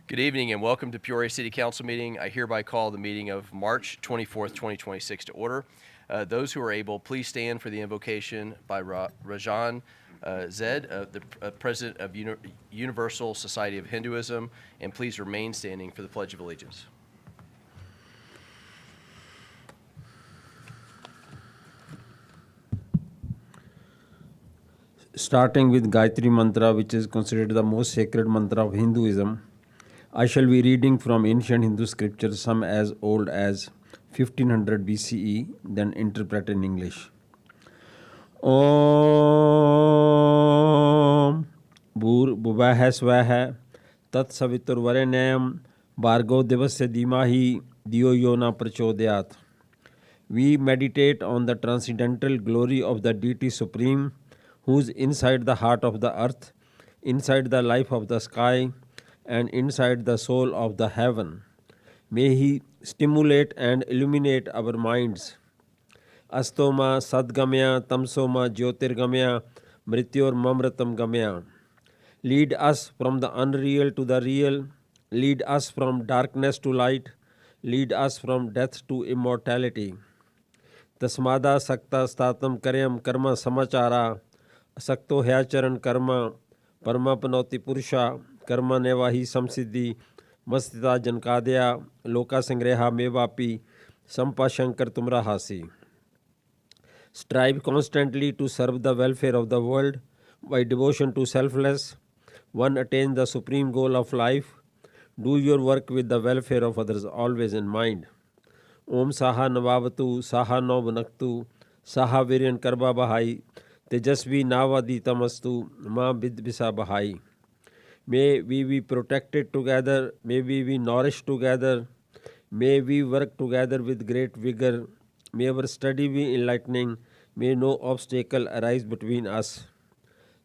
Good evening and welcome to Peoria City Council meeting. I hereby call the meeting of March 24th, 2026 to order. Those who are able, please stand for the invocation by Rajan Zed, the President of Universal Society of Hinduism, and please remain standing for the Pledge of Allegiance. Starting with Gayatri Mantra, which is considered the most sacred mantra of Hinduism, I shall be reading from ancient Hindu scriptures, some as old as 1500 BCE, then interpreted in English. Om Bhur Swaha Tat Saviturvarenyam Bhargo Devasya Dhimahi Diyo Yona Prachodayat. We meditate on the transcendental glory of the Deity Supreme, who is inside the heart of the earth, inside the life of the sky, and inside the soul of the heaven. May He stimulate and illuminate our minds. Astoma Sadgamya Tamsoma Jyotirgamya Mrityor Mamratam Gamya. Lead us from the unreal to the real. Lead us from darkness to light. Lead us from death to immortality. Tasmada Sakta Statam Karyam Karma Samachara Sakto Hyacharan Karma Parmapanoti Purusha Karma Nevahi Samsiddhi Mastita Jankadya Loka Sangreha Mevapi Sampa Shankar Tumra Hasi. Strive constantly to serve the welfare of the world by devotion to selfless. One attains the supreme goal of life. Do your work with the welfare of others always in mind. Om Saha Navavatu Saha Novanaktu Saha Viryan Karba Bahai Tejasvi Navadi Tamastu Ma Bidbisa Bahai. May we be protected together, may we be nourished together, may we work together with great vigor, may our study be enlightening, may no obstacle arise between us.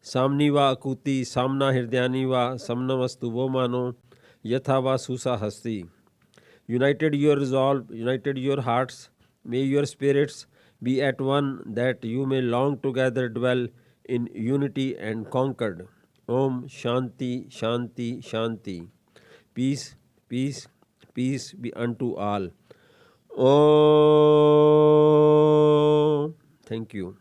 Samniva Akuti Samna Hirdhyaniva Samnamastu Vomano Yathava Susa Hasti. United your resolve, united your hearts, may your spirits be at one, that you may long together dwell in unity and concord. Om Shanti Shanti Shanti. Peace, peace, peace be unto all. Om. Thank you.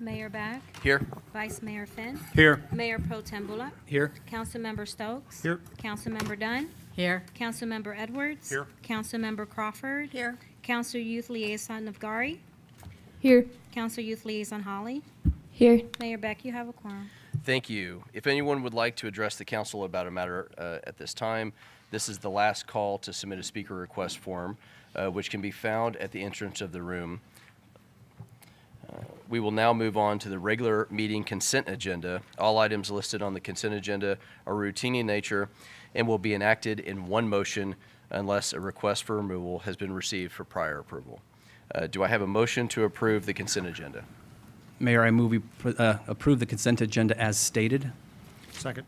Mayor Back. Here. Vice Mayor Finn. Here. Mayor Pro Tem Bullock. Here. Councilmember Stokes. Here. Councilmember Dunn. Here. Councilmember Edwards. Here. Councilmember Crawford. Here. Council Youth Liaison Navgari. Here. Council Youth Liaison Holly. Here. Mayor Beck, you have a quorum. Thank you. If anyone would like to address the council about a matter at this time, this is the last call to submit a speaker request form, which can be found at the entrance of the room. We will now move on to the regular meeting consent agenda. All items listed on the consent agenda are routine in nature and will be enacted in one motion unless a request for removal has been received for prior approval. Do I have a motion to approve the consent agenda? Mayor, I move we approve the consent agenda as stated. Second.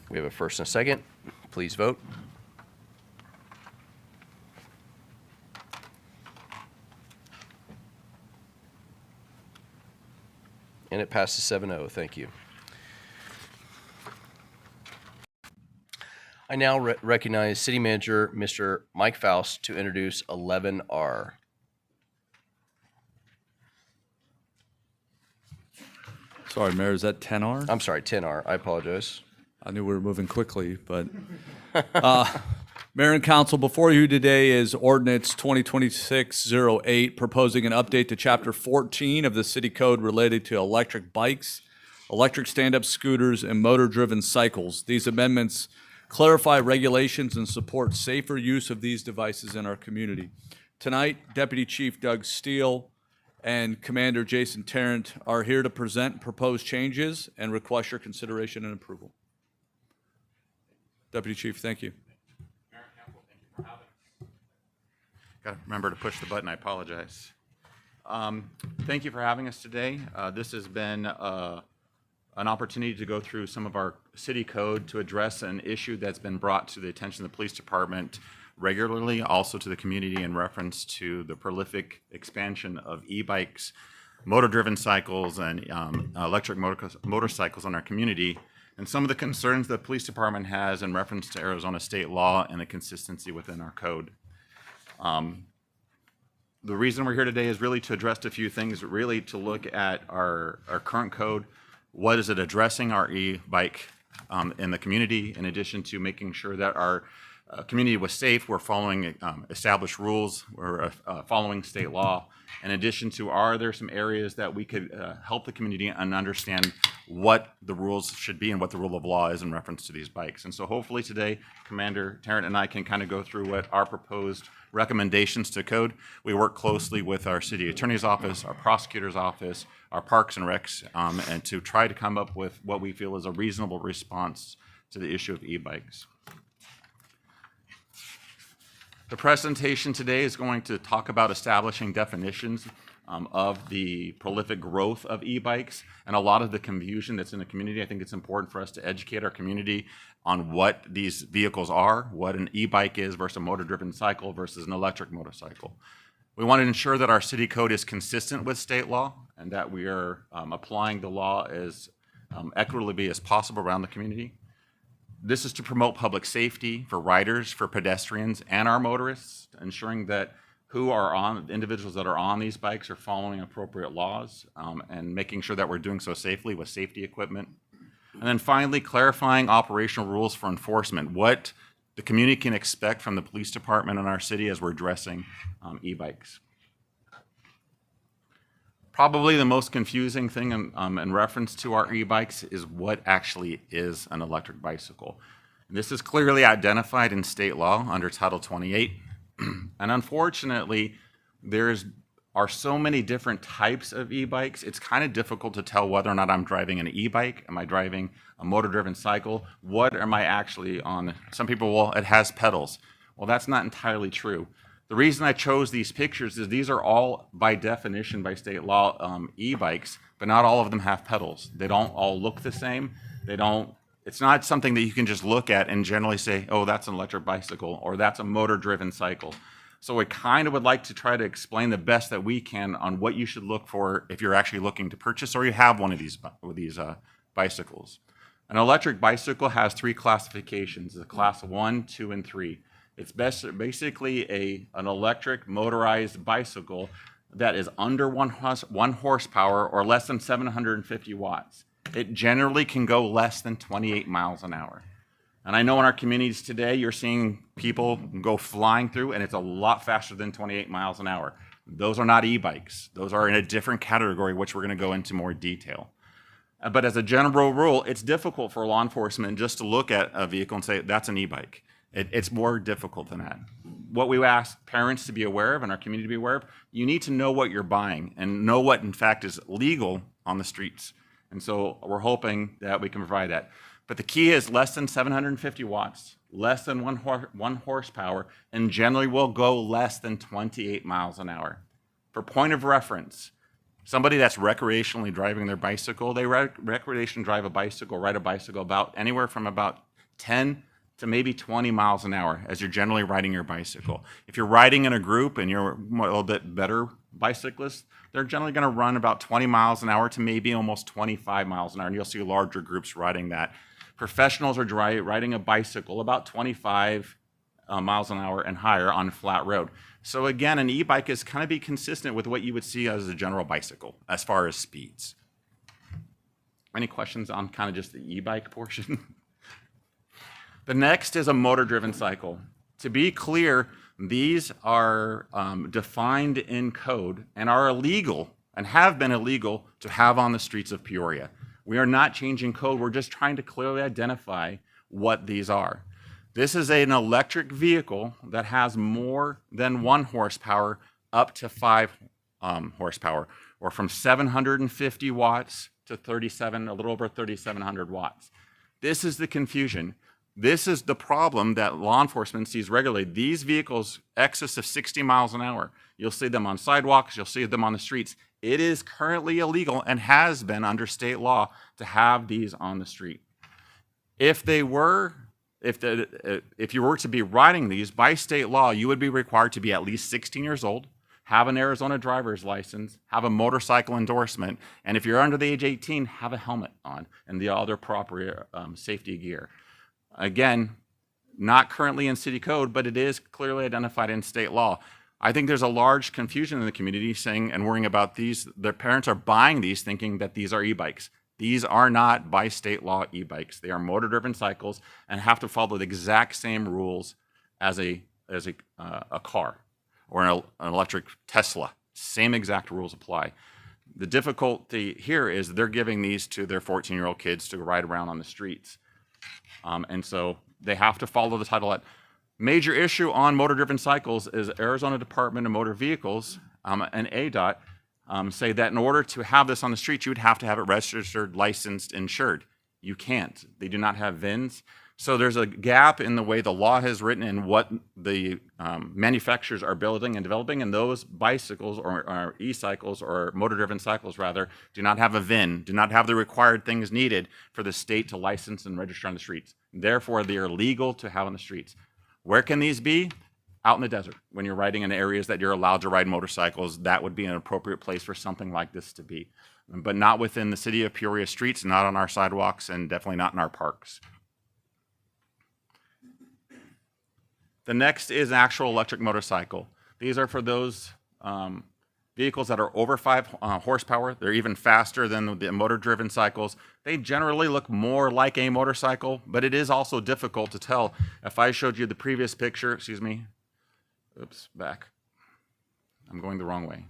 We have a first and a second. Please vote. And it passes 7-0. Thank you. I now recognize City Manager Mr. Mike Faust to introduce 11R. Sorry, Mayor, is that 10R? I'm sorry, 10R. I apologize. I knew we were moving quickly, but Mayor and Council, before you today is Ordinance 2026-08, proposing an update to Chapter 14 of the City Code related to electric bikes, electric stand-up scooters, and motor-driven cycles. These amendments clarify regulations and support safer use of these devices in our community. Tonight, Deputy Chief Doug Steele and Commander Jason Tarrant are here to present proposed changes and request your consideration and approval. Deputy Chief, thank you. Got to remember to push the button. I apologize. Thank you for having us today. This has been an opportunity to go through some of our city code to address an issue that's been brought to the attention of the police department regularly, also to the community in reference to the prolific expansion of e-bikes, motor-driven cycles, and electric motorcycles in our community, and some of the concerns the police department has in reference to Arizona state law and the consistency within our code. The reason we're here today is really to address a few things, really to look at our current code. What is it addressing our e-bike in the community, in addition to making sure that our community was safe, we're following established rules, we're following state law. In addition to, are there some areas that we could help the community and understand what the rules should be and what the rule of law is in reference to these bikes. And so hopefully today, Commander Tarrant and I can kind of go through what our proposed recommendations to code. We work closely with our city attorney's office, our prosecutor's office, our parks and recs, and to try to come up with what we feel is a reasonable response to the issue of e-bikes. The presentation today is going to talk about establishing definitions of the prolific growth of e-bikes and a lot of the confusion that's in the community. I think it's important for us to educate our community on what these vehicles are, what an e-bike is versus a motor-driven cycle versus an electric motorcycle. We want to ensure that our city code is consistent with state law and that we are applying the law as equitably as possible around the community. This is to promote public safety for riders, for pedestrians, and our motorists, ensuring that individuals that are on these bikes are following appropriate laws and making sure that we're doing so safely with safety equipment. And then finally, clarifying operational rules for enforcement, what the community can expect from the police department in our city as we're addressing e-bikes. Probably the most confusing thing in reference to our e-bikes is what actually is an electric bicycle. And this is clearly identified in state law under Title 28. And unfortunately, there are so many different types of e-bikes, it's kind of difficult to tell whether or not I'm driving an e-bike, am I driving a motor-driven cycle, what am I actually on? Some people, well, it has pedals. Well, that's not entirely true. The reason I chose these pictures is these are all, by definition, by state law, e-bikes, but not all of them have pedals. They don't all look the same. It's not something that you can just look at and generally say, oh, that's an electric bicycle or that's a motor-driven cycle. So I kind of would like to try to explain the best that we can on what you should look for if you're actually looking to purchase or you have one of these bicycles. An electric bicycle has three classifications, the class 1, 2, and 3. It's basically an electric motorized bicycle that is under 1 horsepower or less than 750 watts. It generally can go less than 28 miles an hour. And I know in our communities today, you're seeing people go flying through, and it's a lot faster than 28 miles an hour. Those are not e-bikes. Those are in a different category, which we're going to go into more detail. But as a general rule, it's difficult for law enforcement just to look at a vehicle and say, that's an e-bike. It's more difficult than that. What we ask parents to be aware of and our community to be aware of, you need to know what you're buying and know what, in fact, is legal on the streets. And so we're hoping that we can provide that. But the key is less than 750 watts, less than 1 horsepower, and generally will go less than 28 miles an hour. For point of reference, somebody that's recreationally driving their bicycle, they recreationally ride a bicycle about anywhere from about 10 to maybe 20 miles an hour as you're generally riding your bicycle. If you're riding in a group and you're a little bit better bicyclists, they're generally going to run about 20 miles an hour to maybe almost 25 miles an hour, and you'll see larger groups riding that. Professionals are riding a bicycle about 25 miles an hour and higher on a flat road. So again, an e-bike is kind of be consistent with what you would see as a general bicycle as far as speeds. Any questions on kind of just the e-bike portion? The next is a motor-driven cycle. To be clear, these are defined in code and are illegal and have been illegal to have on the streets of Peoria. We are not changing code. We're just trying to clearly identify what these are. This is an electric vehicle that has more than 1 horsepower up to 5 horsepower, or from 750 watts to a little over 3,700 watts. This is the confusion. This is the problem that law enforcement sees regularly. These vehicles, excess of 60 miles an hour. You'll see them on sidewalks, you'll see them on the streets. It is currently illegal and has been under state law to have these on the street. If you were to be riding these by state law, you would be required to be at least 16 years old, have an Arizona driver's license, have a motorcycle endorsement, and if you're under the age 18, have a helmet on and the other proper safety gear. Again, not currently in city code, but it is clearly identified in state law. I think there's a large confusion in the community saying and worrying about these. Their parents are buying these thinking that these are e-bikes. These are not by state law e-bikes. They are motor-driven cycles and have to follow the exact same rules as a car or an electric Tesla. Same exact rules apply. The difficulty here is they're giving these to their 14-year-old kids to ride around on the streets. And so they have to follow the Title Act. Major issue on motor-driven cycles is Arizona Department of Motor Vehicles and ADOT say that in order to have this on the street, you would have to have it registered, licensed, insured. You can't. They do not have VINs. So there's a gap in the way the law has written and what the manufacturers are building and developing, and those bicycles or e-cycles or motor-driven cycles, rather, do not have a VIN, do not have the required things needed for the state to license and register on the streets. Therefore, they are legal to have on the streets. Where can these be? Out in the desert. When you're riding in areas that you're allowed to ride motorcycles, that would be an appropriate place for something like this to be. But not within the city of Peoria streets, not on our sidewalks, and definitely not in our parks. The next is actual electric motorcycle. These are for those vehicles that are over 5 horsepower. They're even faster than the motor-driven cycles. They generally look more like a motorcycle, but it is also difficult to tell. If I showed you the previous picture, excuse me, oops, back. I'm going the wrong way.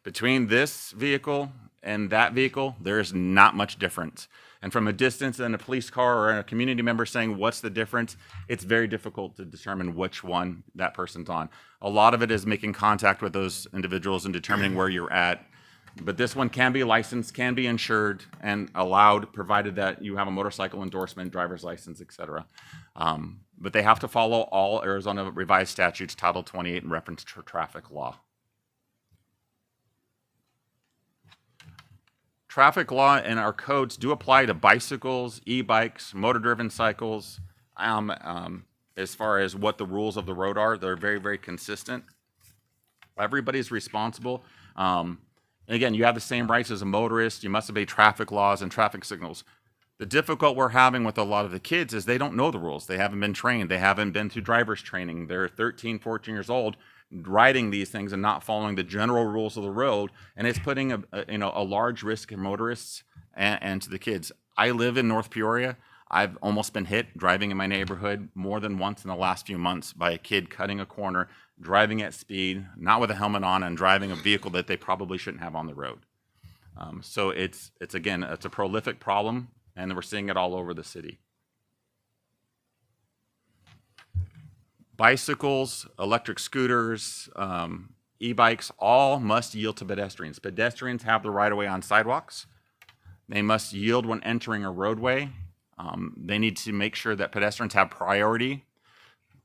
Between this vehicle and that vehicle, there's not much difference. And from a distance in a police car or a community member saying, what's the difference? It's very difficult to determine which one that person's on. A lot of it is making contact with those individuals and determining where you're at. But this one can be licensed, can be insured, and allowed, provided that you have a motorcycle endorsement, driver's license, etc. But they have to follow all Arizona revised statutes, Title 28, in reference to traffic law. Traffic law and our codes do apply to bicycles, e-bikes, motor-driven cycles. As far as what the rules of the road are, they're very, very consistent. Everybody's responsible. Again, you have the same rights as a motorist. You must obey traffic laws and traffic signals. The difficult we're having with a lot of the kids is they don't know the rules. They haven't been trained. They haven't been through driver's training. They're 13, 14 years old, riding these things and not following the general rules of the road, and it's putting a large risk to motorists and to the kids. I live in North Peoria. I've almost been hit driving in my neighborhood more than once in the last few months by a kid cutting a corner, driving at speed, not with a helmet on, and driving a vehicle that they probably shouldn't have on the road. So it's a prolific problem, and we're seeing it all over the city. Bicycles, electric scooters, e-bikes, all must yield to pedestrians. Pedestrians have the right of way on sidewalks. They must yield when entering a roadway. They need to make sure that pedestrians have priority.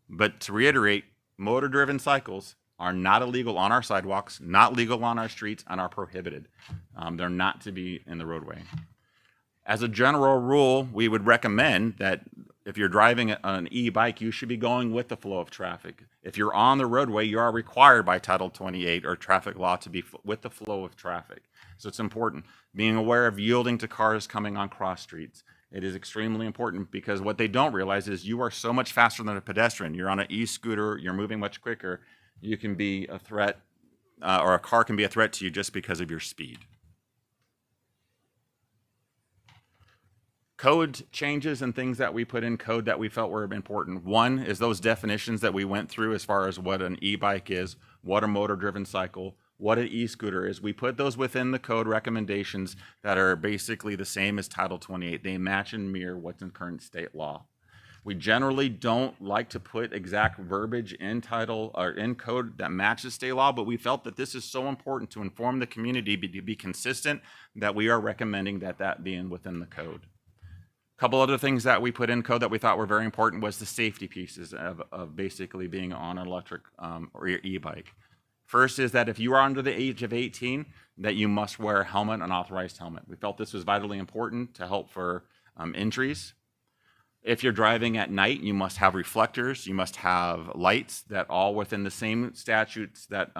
But to reiterate, motor-driven cycles are not illegal on our sidewalks, not legal on our streets, and are prohibited. They're not to be in the roadway. As a general rule, we would recommend that if you're driving an e-bike, you should be going with the flow of traffic. If you're on the roadway, you are required by Title 28 or traffic law to be with the flow of traffic. So it's important. Being aware of yielding to cars coming on cross streets. It is extremely important because what they don't realize is you are so much faster than a pedestrian. You're on an e-scooter, you're moving much quicker. You can be a threat, or a car can be a threat to you just because of your speed. Code changes and things that we put in code that we felt were important. One is those definitions that we went through as far as what an e-bike is, what a motor-driven cycle, what an e-scooter is. We put those within the code recommendations that are basically the same as Title 28. They match and mirror what's in current state law. We generally don't like to put exact verbiage in title or in code that matches state law, but we felt that this is so important to inform the community to be consistent that we are recommending that that be within the code. A couple other things that we put in code that we thought were very important was the safety pieces of basically being on an electric or your e-bike. First is that if you are under the age of 18, that you must wear a helmet, an authorized helmet. We felt this was vitally important to help for injuries. If you're driving at night, you must have reflectors, you must have lights that all within the same statutes that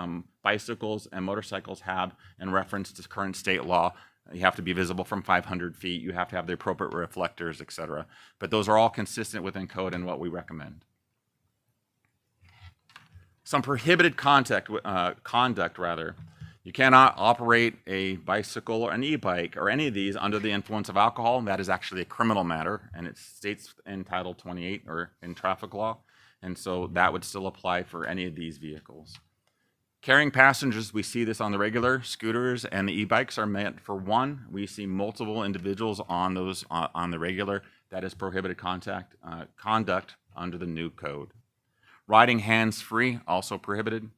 bicycles and motorcycles have in reference to current state law. You have to be visible from 500 feet, you have to have the appropriate reflectors, etc. But those are all consistent within code and what we recommend. Some prohibited conduct. You cannot operate a bicycle or an e-bike or any of these under the influence of alcohol. That is actually a criminal matter, and it states in Title 28 or in traffic law, and so that would still apply for any of these vehicles. Carrying passengers, we see this on the regular. Scooters and the e-bikes are meant for one. We see multiple individuals on those on the regular. That is prohibited conduct under the new code. Riding hands-free, also prohibited.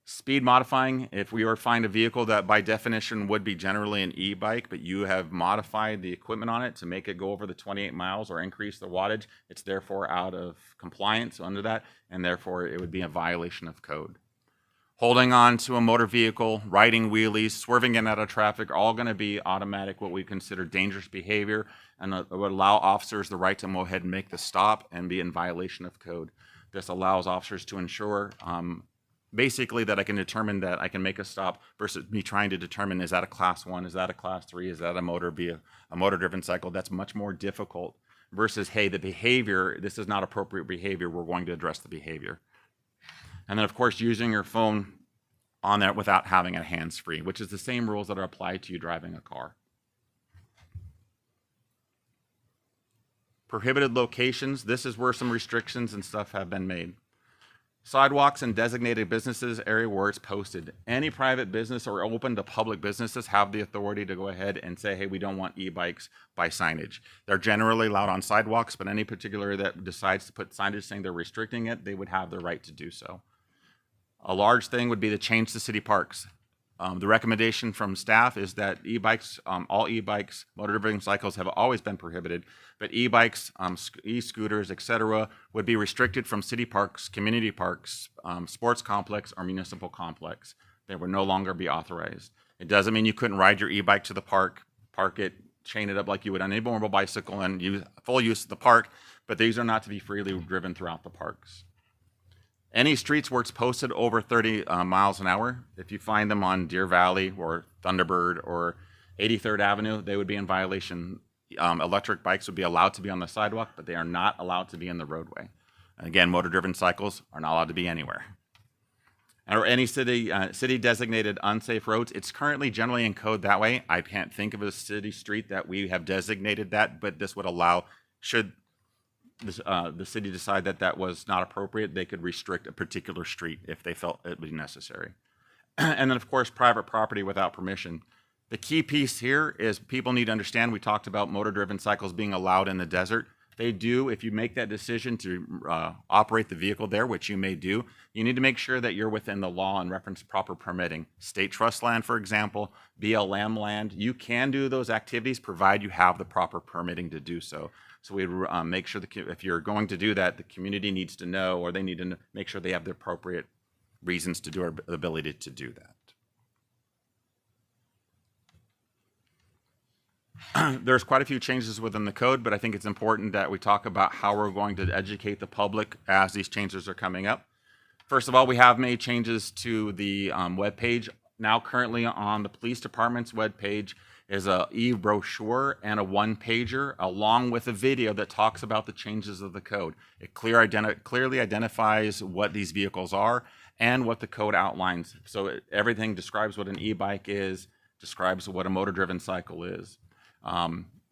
Speed modifying, if we were to find a vehicle that by definition would be generally an e-bike, but you have modified the equipment on it to make it go over the 28 miles or increase the wattage, it's therefore out of compliance under that, and therefore it would be a violation of code. Holding on to a motor vehicle, riding wheelies, swerving in and out of traffic are all going to be automatic, what we consider dangerous behavior, and it would allow officers the right to go ahead and make the stop and be in violation of code. This allows officers to ensure basically that I can determine that I can make a stop versus me trying to determine, is that a class 1, is that a class 3, is that a motor-driven cycle. That's much more difficult versus, hey, the behavior, this is not appropriate behavior, we're going to address the behavior. And then of course using your phone on there without having a hands-free, which is the same rules that are applied to you driving a car. Prohibited locations, this is where some restrictions and stuff have been made. Sidewalks and designated businesses area where it's posted. Any private business or open to public businesses have the authority to go ahead and say, hey, we don't want e-bikes by signage. They're generally allowed on sidewalks, but any particular that decides to put signage saying they're restricting it, they would have the right to do so. A large thing would be to change the city parks. The recommendation from staff is that e-bikes, all e-bikes, motor-driven cycles have always been prohibited, but e-bikes, e-scooters, etc., would be restricted from city parks, community parks, sports complex, or municipal complex. They would no longer be authorized. It doesn't mean you couldn't ride your e-bike to the park, park it, chain it up like you would on any mobile bicycle, and use full use of the park, but these are not to be freely driven throughout the parks. Any streets where it's posted over 30 miles an hour, if you find them on Deer Valley or Thunderbird or 83rd Avenue, they would be in violation. Electric bikes would be allowed to be on the sidewalk, but they are not allowed to be in the roadway. Again, motor-driven cycles are not allowed to be anywhere. Or any city designated unsafe roads, it's currently generally in code that way. I can't think of a city street that we have designated that, but this would allow, should the city decide that that was not appropriate, they could restrict a particular street if they felt it would be necessary. And then of course, private property without permission. The key piece here is people need to understand, we talked about motor-driven cycles being allowed in the desert. They do, if you make that decision to operate the vehicle there, which you may do, you need to make sure that you're within the law and reference proper permitting. State trust land, for example, BLM land, you can do those activities provided you have the proper permitting to do so. So we make sure that if you're going to do that, the community needs to know, or they need to make sure they have the appropriate reasons to do or ability to do that. There's quite a few changes within the code, but I think it's important that we talk about how we're going to educate the public as these changes are coming up. First of all, we have made changes to the webpage. Now currently on the police department's webpage is a e-brochure and a one-pager along with a video that talks about the changes of the code. It clearly identifies what these vehicles are and what the code outlines. So everything describes what an e-bike is, describes what a motor-driven cycle is.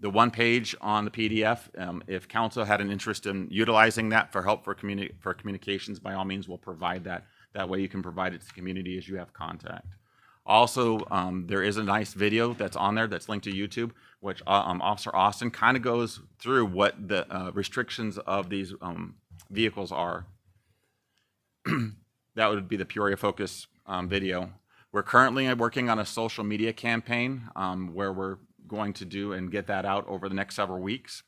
The one page on the PDF, if council had an interest in utilizing that for help for communications, by all means, we'll provide that. That way you can provide it to the community as you have contact. Also, there is a nice video that's on there that's linked to YouTube, which Officer Austin kind of goes through what the restrictions of these vehicles are. That would be the Peoria Focus video. We're currently working on a social media campaign where we're going to do and get that out over the next several weeks.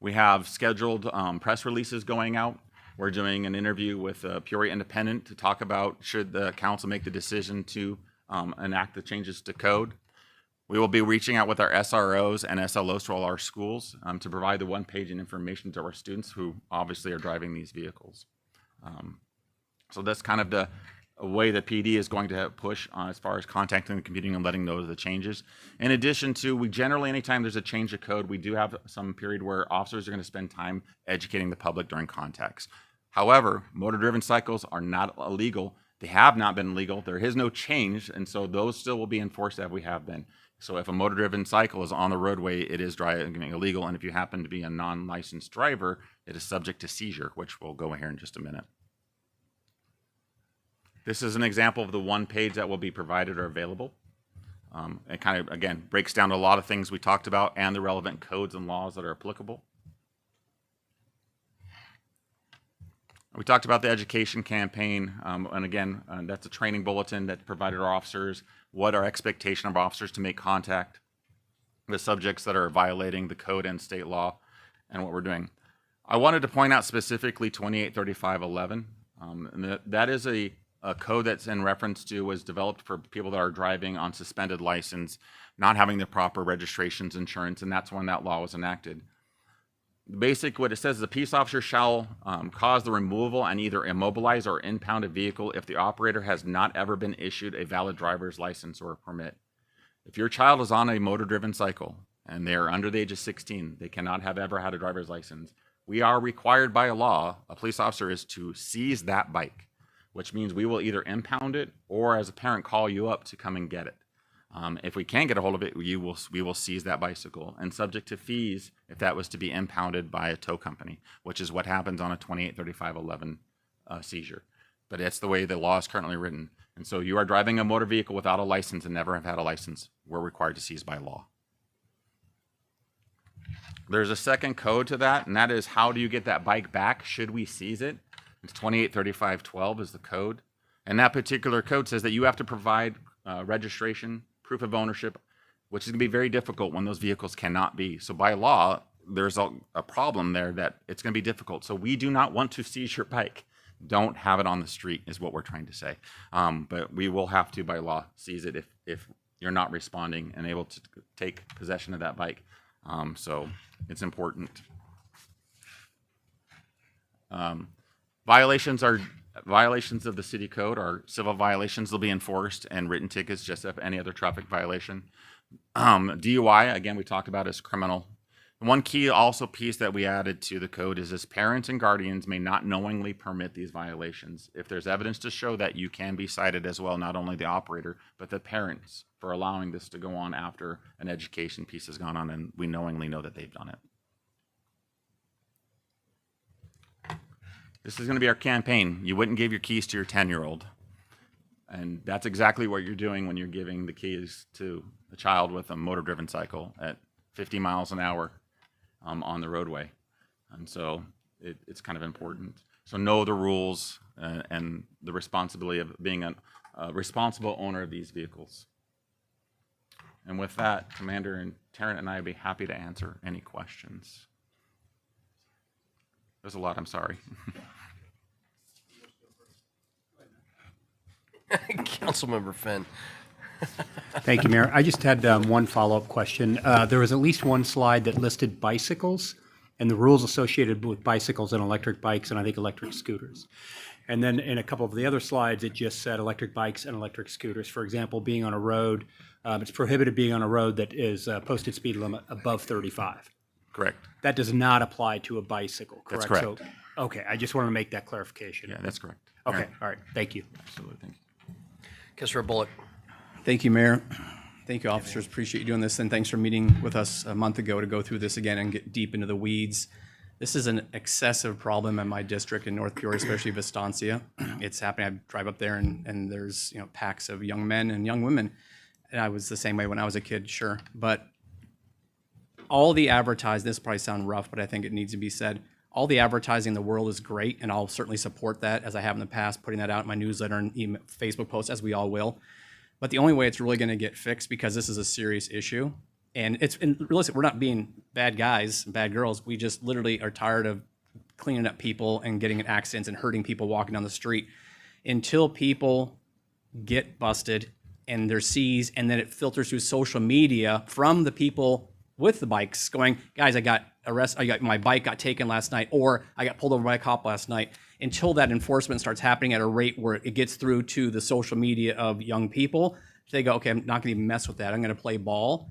We have scheduled press releases going out. We're doing an interview with Peoria Independent to talk about should the council make the decision to enact the changes to code. We will be reaching out with our SROs and SLOs to all our schools to provide the one-page information to our students who obviously are driving these vehicles. So that's kind of the way that PD is going to push as far as contacting the community and letting know the changes. In addition to, we generally, anytime there's a change of code, we do have some period where officers are going to spend time educating the public during contacts. However, motor-driven cycles are not illegal. They have not been legal. There is no change, and so those still will be enforced as we have been. So if a motor-driven cycle is on the roadway, it is driving illegal, and if you happen to be a non-licensed driver, it is subject to seizure, which we'll go here in just a minute. This is an example of the one page that will be provided or available. It kind of, again, breaks down to a lot of things we talked about and the relevant codes and laws that are applicable. We talked about the education campaign, and again, that's a training bulletin that provided our officers what our expectation of officers to make contact, the subjects that are violating the code and state law, and what we're doing. I wanted to point out specifically 283511, and that is a code that's in reference to was developed for people that are driving on suspended license, not having the proper registrations, insurance, and that's when that law was enacted. Basic, what it says is a peace officer shall cause the removal and either immobilize or impound a vehicle if the operator has not ever been issued a valid driver's license or a permit. If your child is on a motor-driven cycle and they are under the age of 16, they cannot have ever had a driver's license. We are required by law, a police officer is to seize that bike, which means we will either impound it or as a parent call you up to come and get it. If we can't get a hold of it, we will seize that bicycle and subject to fees if that was to be impounded by a tow company, which is what happens on a 283511 seizure. But that's the way the law is currently written. And so you are driving a motor vehicle without a license and never have had a license, we're required to seize by law. There's a second code to that, and that is how do you get that bike back should we seize it? It's 283512 is the code. And that particular code says that you have to provide registration, proof of ownership, which is going to be very difficult when those vehicles cannot be. So by law, there's a problem there that it's going to be difficult. So we do not want to seize your bike. Don't have it on the street is what we're trying to say. But we will have to, by law, seize it if you're not responding and able to take possession of that bike. So it's important. Violations of the city code are civil violations. They'll be enforced and written tickets just as any other traffic violation. DUI, again, we talked about as criminal. One key also piece that we added to the code is this: parents and guardians may not knowingly permit these violations. If there's evidence to show that, you can be cited as well, not only the operator, but the parents for allowing this to go on after an education piece has gone on and we knowingly know that they've done it. This is going to be our campaign. You wouldn't give your keys to your 10-year-old. And that's exactly what you're doing when you're giving the keys to a child with a motor-driven cycle at 50 miles an hour on the roadway. And so it's kind of important. So know the rules and the responsibility of being a responsible owner of these vehicles. And with that, Commander and Tarrant and I would be happy to answer any questions. There's a lot, I'm sorry. Councilmember Finn. Thank you, Mayor. I just had one follow-up question. There was at least one slide that listed bicycles and the rules associated with bicycles and electric bikes and I think electric scooters. And then in a couple of the other slides, it just said electric bikes and electric scooters. For example, being on a road, it's prohibited being on a road that is posted speed limit above 35. Correct. That does not apply to a bicycle, correct? That's correct. So, okay, I just want to make that clarification. Yeah, that's correct. Okay, all right, thank you. Absolutely, thank you. Councilor Bullock. Thank you, Mayor. Thank you, officers. Appreciate you doing this, and thanks for meeting with us a month ago to go through this again and get deep into the weeds. This is an excessive problem in my district in North Peoria, especially Vistancia. It's happening. I drive up there and there's, packs of young men and young women. And I was the same way when I was a kid, sure. But all the advertising, this probably sound rough, but I think it needs to be said. All the advertising in the world is great, and I'll certainly support that as I have in the past, putting that out in my newsletter and email, Facebook posts, as we all will. But the only way it's really going to get fixed, because this is a serious issue, and realistic, we're not being bad guys, bad girls. We just literally are tired of cleaning up people and getting in accidents and hurting people walking down the street. Until people get busted and they're seized, and then it filters through social media from the people with the bikes going, guys, I got arrested, my bike got taken last night, or I got pulled over by a cop last night. Until that enforcement starts happening at a rate where it gets through to the social media of young people, they go, okay, I'm not gonna even mess with that. I'm gonna play ball.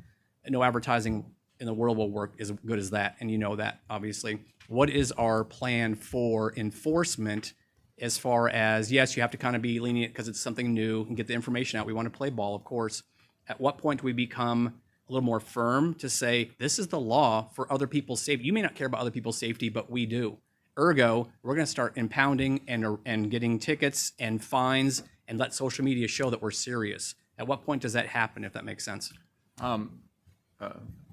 No advertising in the world will work as good as that, and you know that, obviously. What is our plan for enforcement as far as, yes, you have to kind of be lenient because it's something new and get the information out. We want to play ball, of course. At what point do we become a little more firm to say, this is the law for other people's safety? You may not care about other people's safety, but we do. Ergo, we're going to start impounding and getting tickets and fines and let social media show that we're serious. At what point does that happen, if that makes sense?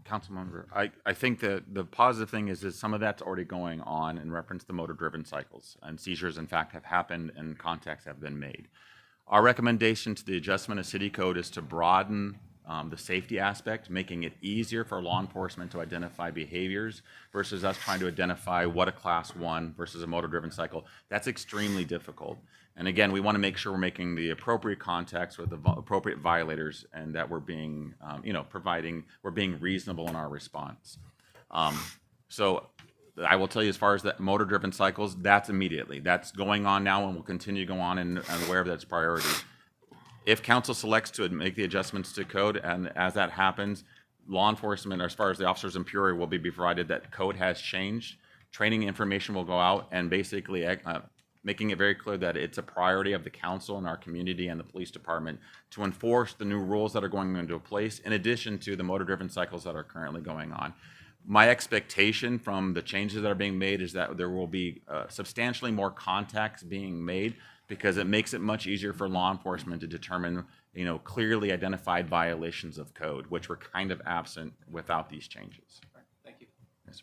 Councilmember, I think that the positive thing is some of that's already going on in reference to motor-driven cycles, and seizures, in fact, have happened and contacts have been made. Our recommendation to the adjustment of city code is to broaden the safety aspect, making it easier for law enforcement to identify behaviors versus us trying to identify what a class 1 versus a motor-driven cycle. That's extremely difficult. And again, we want to make sure we're making the appropriate contacts with the appropriate violators, and that we're being, we're being reasonable in our response. So I will tell you, as far as the motor-driven cycles, that's immediately. That's going on now and will continue to go on, and aware of that's priority. If council selects to make the adjustments to code, and as that happens, law enforcement, as far as the officers in Peoria, will be provided that code has changed. Training information will go out, and basically making it very clear that it's a priority of the council and our community and the police department to enforce the new rules that are going into place, in addition to the motor-driven cycles that are currently going on. My expectation from the changes that are being made is that there will be substantially more contacts being made, because it makes it much easier for law enforcement to determine, clearly identified violations of code, which were kind of absent without these changes. Thank you. Yes.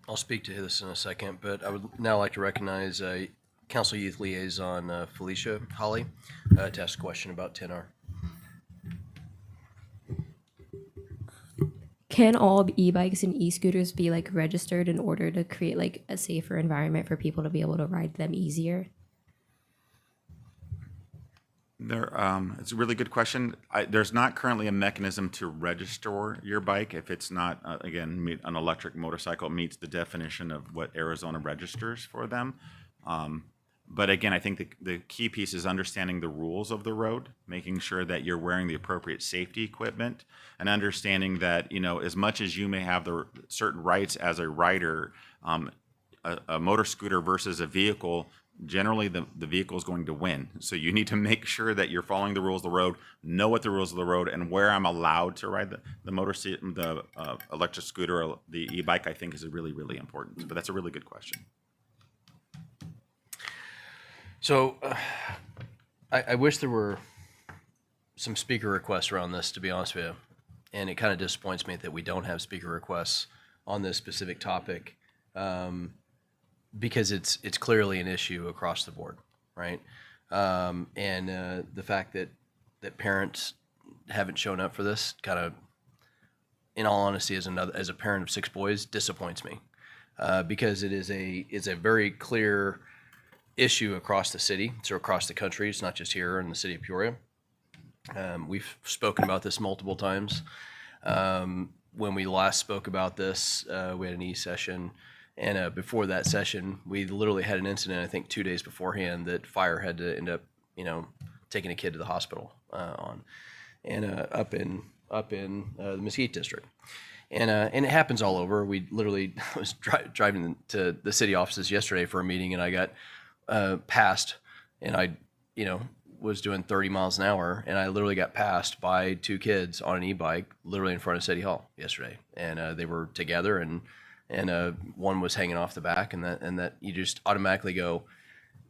I'll speak to this in a second, but I would now like to recognize Council Youth Liaison Felicia Holly to ask a question about 10R. Can all e-bikes and e-scooters be registered in order to create a safer environment for people to be able to ride them easier? It's a really good question. There's not currently a mechanism to register your bike if it's not, again, an electric motorcycle meets the definition of what Arizona registers for them. But again, I think the key piece is understanding the rules of the road, making sure that you're wearing the appropriate safety equipment, and understanding that, as much as you may have the certain rights as a rider, a motor scooter versus a vehicle, generally the vehicle is going to win. So you need to make sure that you're following the rules of the road, know what the rules of the road, and where I'm allowed to ride the electric scooter or the e-bike, I think is really, really important. But that's a really good question. So I wish there were some speaker requests around this, to be honest with you. And it kind of disappoints me that we don't have speaker requests on this specific topic, because it's clearly an issue across the board, right? And the fact that parents haven't shown up for this, kind of, in all honesty, as a parent of 6 boys, disappoints me, because it's a very clear issue across the city, so across the country. It's not just here in the city of Peoria. We've spoken about this multiple times. When we last spoke about this, we had an e-session, and before that session, we literally had an incident, I think 2 days beforehand, that fire had to end up, taking a kid to the hospital up in the Mesquite district. And it happens all over. We literally was driving to the city offices yesterday for a meeting, and I got passed, and I, was doing 30 miles an hour, and I literally got passed by 2 kids on an e-bike, literally in front of City Hall yesterday. And they were together, and and one was hanging off the back, and that you just automatically go,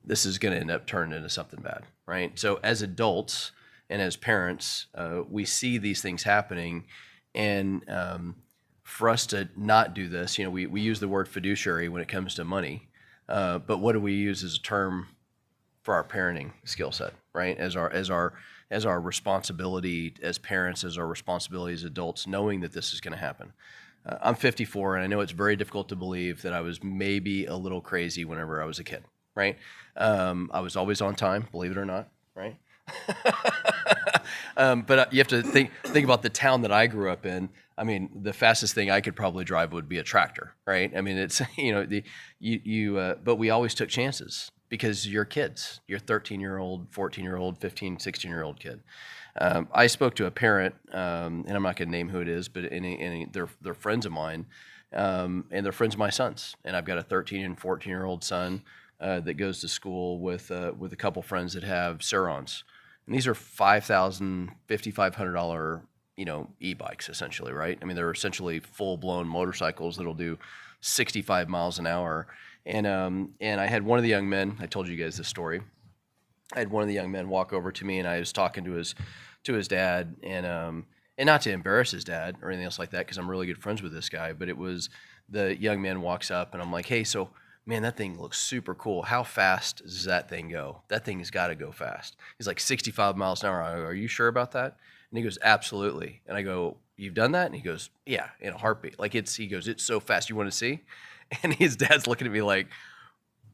this is going to end up turning into something bad, right? So as adults and as parents, we see these things happening, and for us to not do this, we use the word fiduciary when it comes to money, but what do we use as a term for our parenting skill set, right? As our responsibility as parents, as our responsibility as adults, knowing that this is going to happen. I'm 54, and I know it's very difficult to believe that I was maybe a little crazy whenever I was a kid, right? I was always on time, believe it or not, right? But you have to think about the town that I grew up in. I mean, the fastest thing I could probably drive would be a tractor, right? I mean, it's but we always took chances because you're kids. You're 13-year-old, 14-year-old, 15, 16-year-old kid. I spoke to a parent, and I'm not going to name who it is, but they're friends of mine, and they're friends of my sons. And I've got a 13 and 14-year-old son that goes to school with a couple friends that have Surons. And these are $5,000, $5,500, e-bikes essentially, right? I mean, they're essentially full-blown motorcycles that'll do 65 miles an hour. And I had one of the young men, I told you guys this story. I had one of the young men walk over to me, and I was talking to his dad, and not to embarrass his dad or anything else like that, because I'm really good friends with this guy. But it was the young man walks up, and I'm like, hey, so man, that thing looks super cool. How fast does that thing go? That thing's got to go fast. He's like 65 miles an hour. I go, are you sure about that? And he goes, absolutely. And I go, you've done that? And he goes, yeah, in a heartbeat. Like he goes, it's so fast. You want to see? And his dad's looking at me like,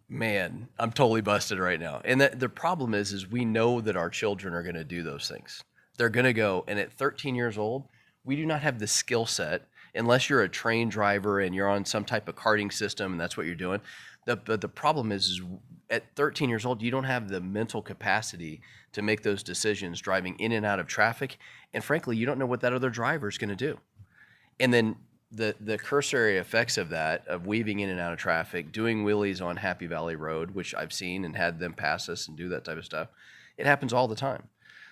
man, I'm totally busted right now. And the problem is we know that our children are going to do those things. They're going to go. And at 13 years old, we do not have the skill set, unless you're a trained driver and you're on some type of karting system and that's what you're doing. The problem is at 13 years old, you don't have the mental capacity to make those decisions driving in and out of traffic. And frankly, you don't know what that other driver is going to do. And then the cursory effects of that, of weaving in and out of traffic, doing wheelies on Happy Valley Road, which I've seen and had them pass us and do that type of stuff, it happens all the time.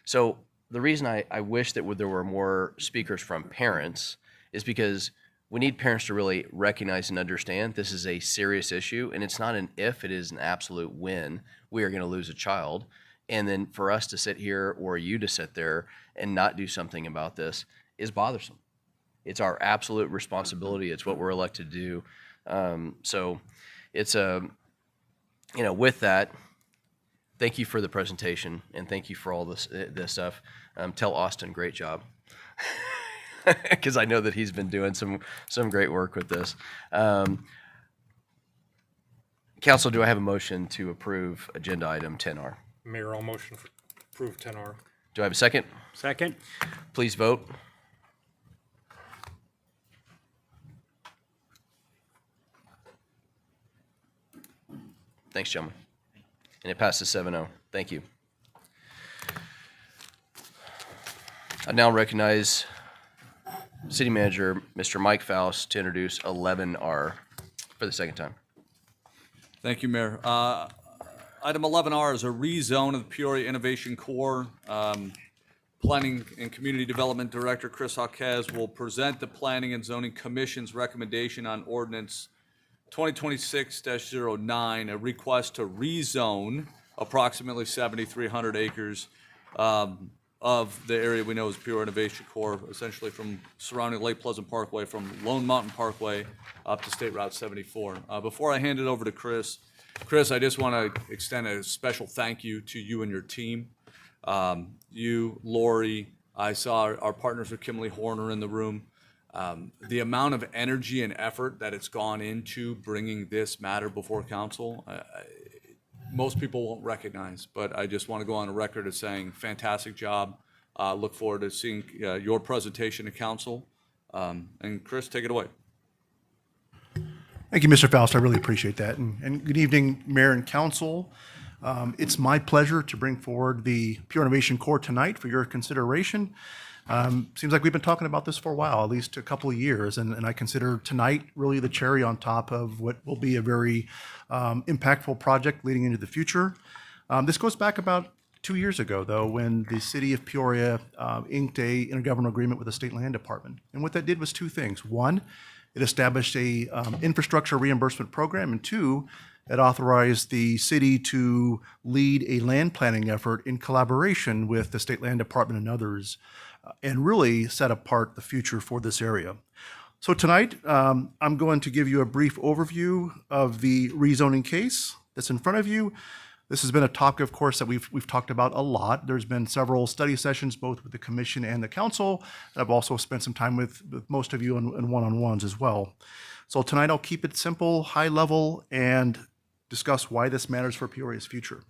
So the reason I wish that there were more speakers from parents is because we need parents to really recognize and understand this is a serious issue, and it's not an if, it is an absolute when we are going to lose a child. And then for us to sit here, or you to sit there and not do something about this, is bothersome. It's our absolute responsibility. It's what we're elected to do. So it's with that, thank you for the presentation, and thank you for all this stuff. Tell Austin, great job. Because I know that he's been doing some great work with this. Council, do I have a motion to approve agenda item 10R? Mayor, I'll motion for approve 10R. Do I have a second? Second? Please vote. Thanks, gentlemen. And it passes 7-0. Thank you. I now recognize City Manager, Mr. Mike Faust, to introduce 11R for the second time. Thank you, Mayor. Item 11R is a rezone of the Peoria Innovation Corps. Planning and Community Development Director Chris Jaquez will present the Planning and Zoning Commission's recommendation on ordinance 2026-09, a request to rezone approximately 7,300 acres of the area we know as Peoria Innovation Corps, essentially from surrounding Lake Pleasant Parkway, from Lone Mountain Parkway up to State Route 74. Before I hand it over to Chris, I just want to extend a special thank you to you and your team. You, Lori, I saw our partners with Kimberly Horner in the room. The amount of energy and effort that it's gone into bringing this matter before council, most people won't recognize, but I just want to go on a record as saying fantastic job. Look forward to seeing your presentation to council. And Chris, take it away. Thank you, Mr. Faust. I really appreciate that. And good evening, Mayor and Council. It's my pleasure to bring forward the Peoria Innovation Corps tonight for your consideration. Seems like we've been talking about this for a while, at least a couple of years, and I consider tonight really the cherry on top of what will be a very impactful project leading into the future. This goes back about 2 years ago, though, when the city of Peoria inked a intergovernmental agreement with the state land department. And what that did was two things. One, It established a infrastructure reimbursement program, and two, it authorized the city to lead a land planning effort in collaboration with the State Land Department and others, and really set apart the future for this area. So tonight, I'm going to give you a brief overview of the rezoning case that's in front of you. This has been a topic, of course, that we've talked about a lot. There's been several study sessions, both with the commission and the council. And I've also spent some time with most of you in one-on-ones as well. So tonight I'll keep it simple, high level, and discuss why this matters for Peoria's future.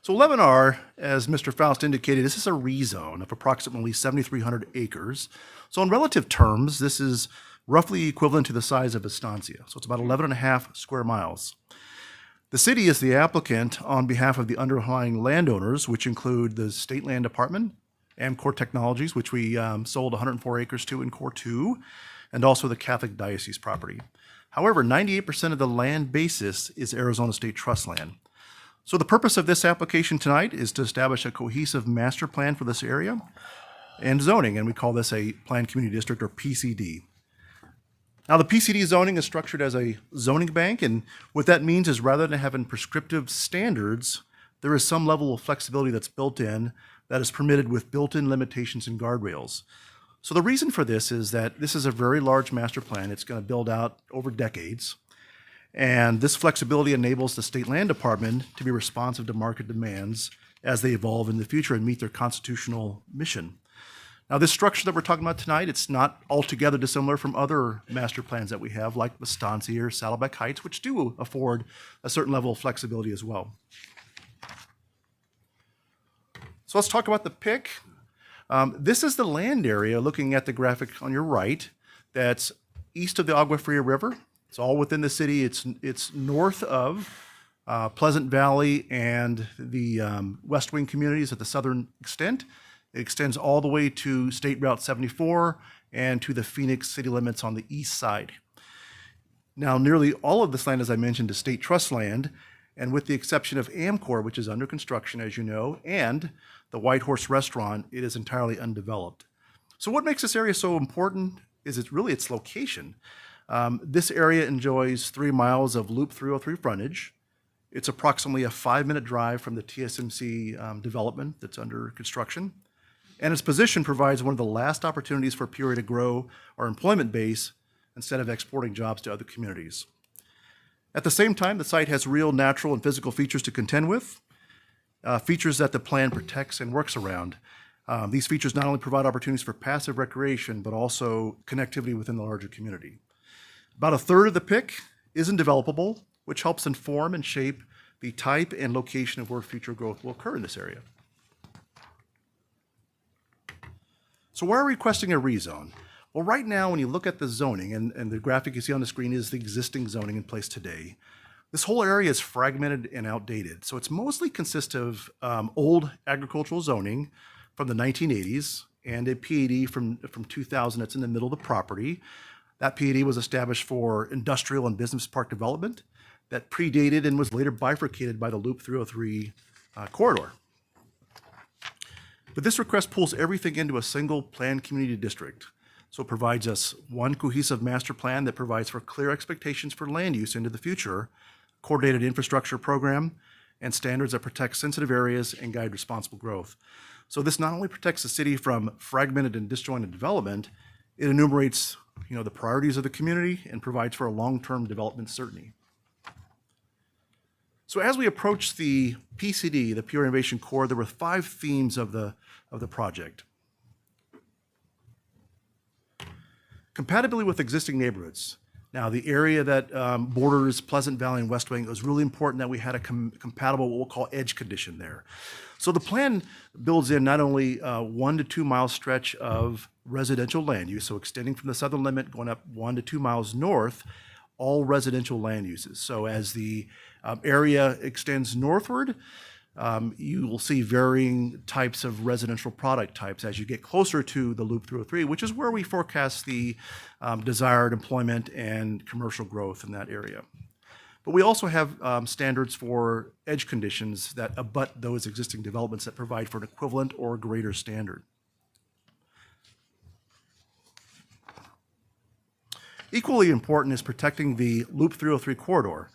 So 11R, as Mr. Faust indicated, this is a rezone of approximately 7,300 acres. So in relative terms, this is roughly equivalent to the size of Estancia. So it's about 11.5 square miles. The city is the applicant on behalf of the underlying landowners, which include the State Land Department, Amcor Technologies, which we sold 104 acres to in Core 2, and also the Catholic Diocese property. However, 98% of the land basis is Arizona State Trust land. So the purpose of this application tonight is to establish a cohesive master plan for this area and zoning, and we call this a Planned Community District, or PCD. Now, the PCD zoning is structured as a zoning bank, and what that means is rather than having prescriptive standards, there is some level of flexibility that's built in that is permitted with built-in limitations and guardrails. So the reason for this is that this is a very large master plan. It's going to build out over decades, and this flexibility enables the State Land Department to be responsive to market demands as they evolve in the future and meet their constitutional mission. Now, this structure that we're talking about tonight, it's not altogether dissimilar from other master plans that we have, like Estancia or Saddleback Heights, which do afford a certain level of flexibility as well. So let's talk about the PIC. This is the land area, looking at the graphic on your right, that's east of the Agua Fria River. It's all within the city. It's north of Pleasant Valley and the West Wing communities at the southern extent. It extends all the way to State Route 74 and to the Phoenix city limits on the east side. Now, nearly all of this land, as I mentioned, is state trust land, and with the exception of Amcor, which is under construction, as you know, and the White Horse Restaurant, it is entirely undeveloped. So what makes this area so important is its location. This area enjoys 3 miles of Loop 303 frontage. It's approximately a 5-minute drive from the TSMC development that's under construction. And its position provides one of the last opportunities for Peoria to grow our employment base instead of exporting jobs to other communities. At the same time, the site has real natural and physical features to contend with, features that the plan protects and works around. These features not only provide opportunities for passive recreation, but also connectivity within the larger community. About a third of the PIC isn't developable, which helps inform and shape the type and location of where future growth will occur in this area. So why are we requesting a rezone? Well, right now, when you look at the zoning, and the graphic you see on the screen is the existing zoning in place today, this whole area is fragmented and outdated. So it's mostly consists of old agricultural zoning from the 1980s and a PAD from 2000 that's in the middle of the property. That PAD was established for industrial and business park development that predated and was later bifurcated by the Loop 303 corridor. But this request pulls everything into a single planned community district. So it provides us one cohesive master plan that provides for clear expectations for land use into the future, coordinated infrastructure program, and standards that protect sensitive areas and guide responsible growth. So this not only protects the city from fragmented and disjointed development, it enumerates the priorities of the community and provides for a long-term development certainty. So as we approach the PCD, the Peoria Innovation Corps, there were 5 themes of the project. Compatibility with existing neighborhoods. Now, the area that borders Pleasant Valley and West Wing, it was really important that we had a compatible, what we'll call edge condition there. So the plan builds in not only a 1 to 2 mile stretch of residential land use, so extending from the southern limit, going up 1 to 2 miles north, all residential land uses. So as the area extends northward, you will see varying types of residential product types as you get closer to the Loop 303, which is where we forecast the desired employment and commercial growth in that area. But we also have standards for edge conditions that abut those existing developments that provide for an equivalent or greater standard. Equally important is protecting the Loop 303 corridor.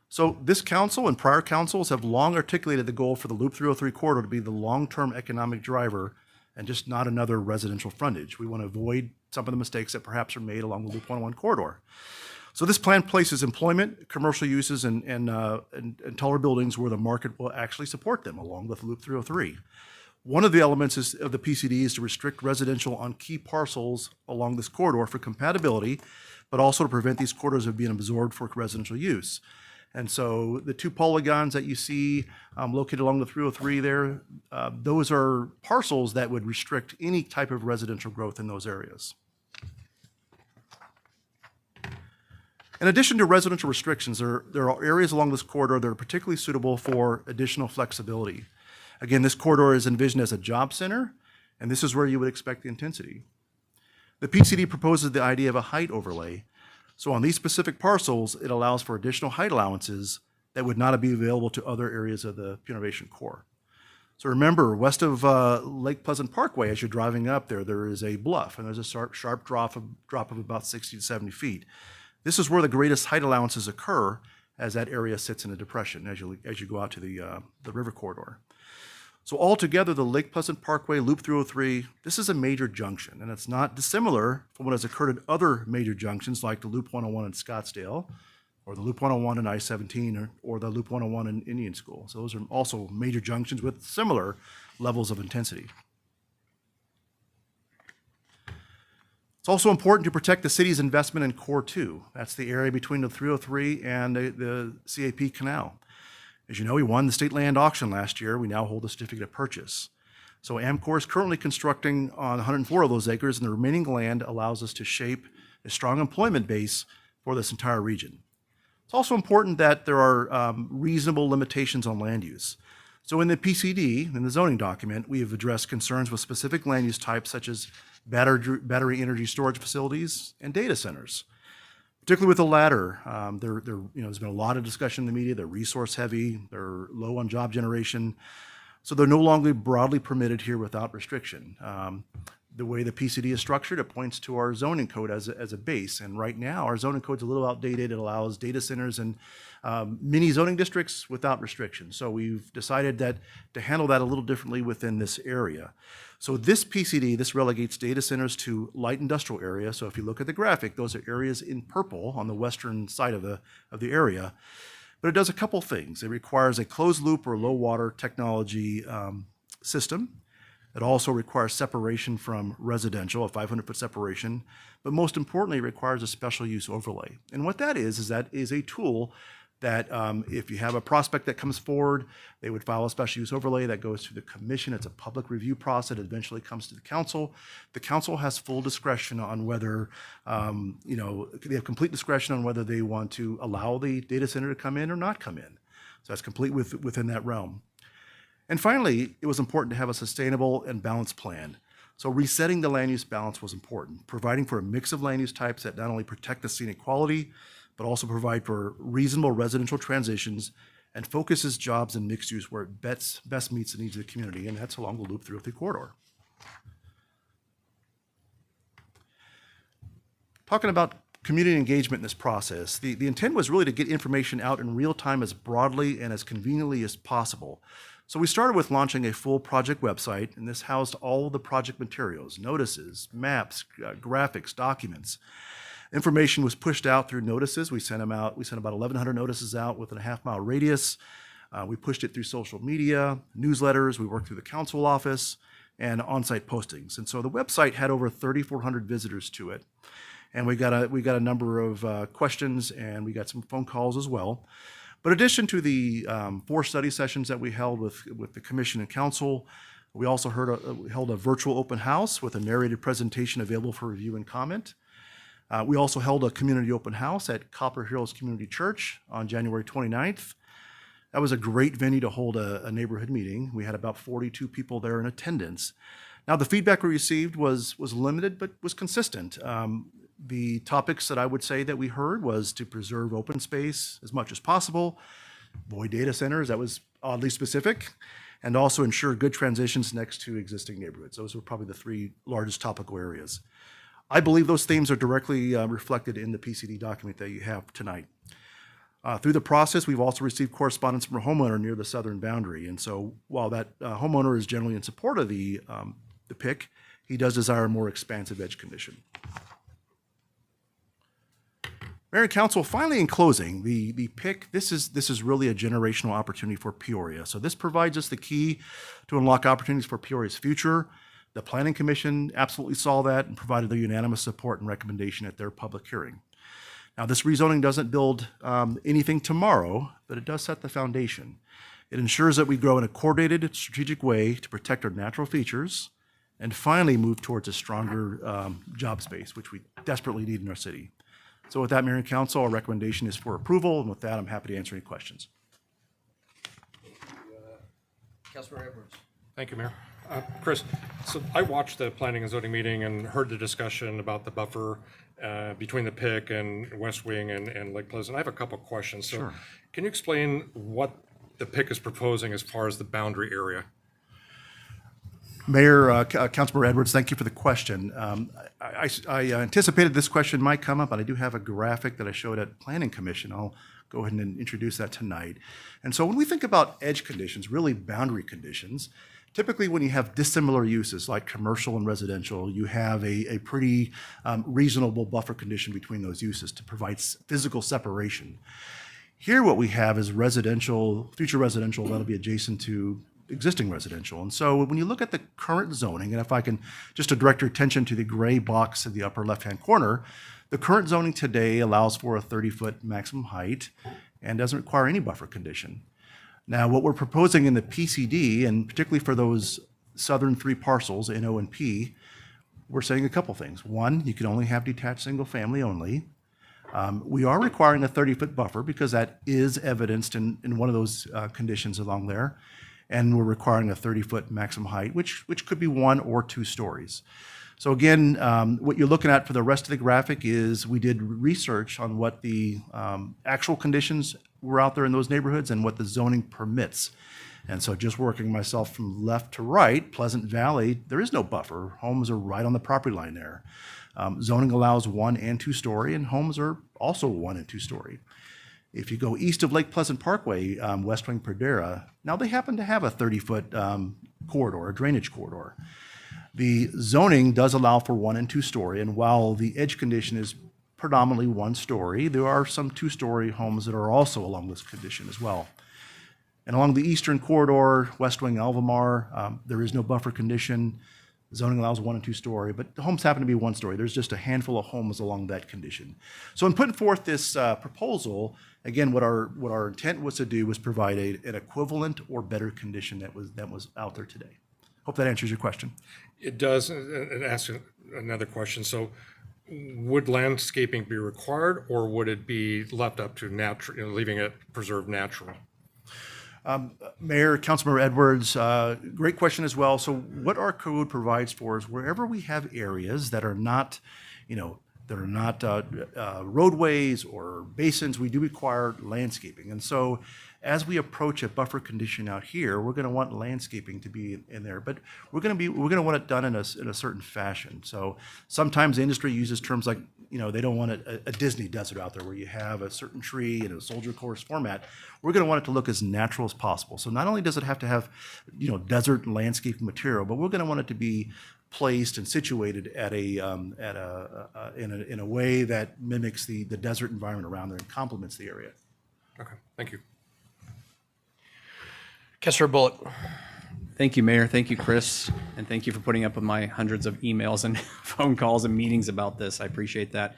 So this council and prior councils have long articulated the goal for the Loop 303 corridor to be the long-term economic driver and just not another residential frontage. We want to avoid some of the mistakes that perhaps are made along the Loop 101 corridor. So this plan places employment, commercial uses, and taller buildings where the market will actually support them along with Loop 303. One of the elements of the PCD is to restrict residential on key parcels along this corridor for compatibility, but also to prevent these corridors of being absorbed for residential use. And so the two polygons that you see located along the 303 there, those are parcels that would restrict any type of residential growth in those areas. In addition to residential restrictions, there are areas along this corridor that are particularly suitable for additional flexibility. Again, this corridor is envisioned as a job center, and this is where you would expect the intensity. The PCD proposes the idea of a height overlay. So on these specific parcels, it allows for additional height allowances that would not be available to other areas of the Peoria Innovation Corps. So remember, west of Lake Pleasant Parkway, as you're driving up there, there is a bluff, and there's a sharp drop of about 60 to 70 feet. This is where the greatest height allowances occur, as that area sits in a depression as you go out to the river corridor. So altogether, the Lake Pleasant Parkway Loop 303, this is a major junction, and it's not dissimilar from what has occurred at other major junctions like the Loop 101 in Scottsdale, or the Loop 101 in I-17, or the Loop 101 in Indian School. So those are also major junctions with similar levels of intensity. It's also important to protect the city's investment in Core 2. That's the area between the 303 and the CAP Canal. As you know, we won the state land auction last year. We now hold a certificate of purchase. So AmCorps is currently constructing on 104 of those acres, and the remaining land allows us to shape a strong employment base for this entire region. It's also important that there are reasonable limitations on land use. So in the PCD, in the zoning document, we have addressed concerns with specific land use types such as battery energy storage facilities and data centers. Particularly with the latter, there's been a lot of discussion in the media. They're resource heavy, they're low on job generation, so they're no longer broadly permitted here without restriction. The way the PCD is structured, it points to our zoning code as a base, and right now our zoning code's a little outdated. It allows data centers and mini zoning districts without restrictions. So we've decided that to handle that a little differently within this area. So this PCD, this relegates data centers to light industrial area. So if you look at the graphic, those are areas in purple on the western side of the area. But it does a couple things. It requires a closed loop or low water technology system. It also requires separation from residential, a 500-foot separation. But most importantly, it requires a special use overlay. And what that is that is a tool that if you have a prospect that comes forward, they would file a special use overlay that goes through the commission. It's a public review process. It eventually comes to the council. The council has full discretion on whether, they have complete discretion on whether they want to allow the data center to come in or not come in. So that's complete within that realm. And finally, it was important to have a sustainable and balanced plan. So resetting the land use balance was important, providing for a mix of land use types that not only protect the scenic quality, but also provide for reasonable residential transitions and focuses jobs and mixed use where it best meets the needs of the community, and that's along the Loop 303 corridor. Talking about community engagement in this process, the intent was really to get information out in real time as broadly and as conveniently as possible. So we started with launching a full project website, and this housed all of the project materials, notices, maps, graphics, documents. Information was pushed out through notices. We sent about 1,100 notices out within a half-mile radius. We pushed it through social media, newsletters. We worked through the council office and on-site postings. And so the website had over 3,400 visitors to it. And we got a number of questions, and we got some phone calls as well. But in addition to the 4 study sessions that we held with the commission and council, we also held a virtual open house with a narrated presentation available for review and comment. We also held a community open house at Copper Hills Community Church on January 29th. That was a great venue to hold a neighborhood meeting. We had about 42 people there in attendance. Now, the feedback we received was limited, but was consistent. The topics that I would say that we heard was to preserve open space as much as possible, avoid data centers, that was oddly specific, and also ensure good transitions next to existing neighborhoods. Those were probably the 3 largest topical areas. I believe those themes are directly reflected in the PCD document that you have tonight. Through the process, we've also received correspondence from a homeowner near the southern boundary. And so while that homeowner is generally in support of the PIC, he does desire a more expansive edge condition. Mayor and Council, finally in closing, the PIC, this is really a generational opportunity for Peoria. So this provides us the key to unlock opportunities for Peoria's future. The Planning Commission absolutely saw that and provided their unanimous support and recommendation at their public hearing. Now, this rezoning doesn't build anything tomorrow, but it does set the foundation. It ensures that we grow in a coordinated, strategic way to protect our natural features and finally move towards a stronger job space, which we desperately need in our city. So with that, Mayor and Council, our recommendation is for approval, and with that, I'm happy to answer any questions. Councilmember Edwards. Thank you, Mayor. Chris, so I watched the planning and zoning meeting and heard the discussion about the buffer between the PIC and West Wing and Lake Pleasant. I have a couple of questions. So Sure. Can you explain what the PIC is proposing as far as the boundary area? Mayor, Councilmember Edwards, thank you for the question. I anticipated this question might come up, but I do have a graphic that I showed at Planning Commission. I'll go ahead and introduce that tonight. And so when we think about edge conditions, really boundary conditions, typically when you have dissimilar uses like commercial and residential, you have a pretty reasonable buffer condition between those uses to provide physical separation. Here what we have is residential, future residential that'll be adjacent to existing residential. And so when you look at the current zoning, and if I can just to direct your attention to the gray box in the upper left-hand corner, the current zoning today allows for a 30-foot maximum height and doesn't require any buffer condition. Now, what we're proposing in the PCD, and particularly for those southern three parcels, NO and P, we're saying a couple things. One, you can only have detached single family only. We are requiring a 30-foot buffer because that is evidenced in one of those conditions along there. And we're requiring a 30-foot maximum height, which could be 1 or 2 stories. So again, what you're looking at for the rest of the graphic is we did research on what the actual conditions were out there in those neighborhoods and what the zoning permits. And so just working myself from left to right, Pleasant Valley, there is no buffer. Homes are right on the property line there. Zoning allows 1 and 2 story, and homes are also 1 and 2 story. If you go east of Lake Pleasant Parkway, West Wing Perdera, now they happen to have a 30-foot corridor, a drainage corridor. The zoning does allow for 1 and 2 story, and while the edge condition is predominantly 1 story, there are some 2-story homes that are also along this condition as well. And along the eastern corridor, West Wing Alvamar, there is no buffer condition. Zoning allows 1 and 2 story, but the homes happen to be 1 story. There's just a handful of homes along that condition. So in putting forth this proposal, again, what our intent was to do was provide an equivalent or better condition that was out there today. Hope that answers your question. It does, and ask another question. So would landscaping be required, or would it be left up to natural, leaving it preserved natural? Mayor, Councilmember Edwards, great question as well. So what our code provides for is wherever we have areas that are not, roadways or basins, we do require landscaping. And so as we approach a buffer condition out here, we're going to want landscaping to be in there, but we're going to want it done in a certain fashion. So sometimes the industry uses terms like, they don't want a Disney desert out there where you have a certain tree in a soldier course format. We're going to want it to look as natural as possible. So not only does it have to have, desert and landscape material, but we're going to want it to be placed and situated in a way that mimics the desert environment around there and complements the area. Okay, thank you. Councilor Bullock. Thank you, Mayor. Thank you, Chris. And thank you for putting up with my hundreds of emails and phone calls and meetings about this. I appreciate that.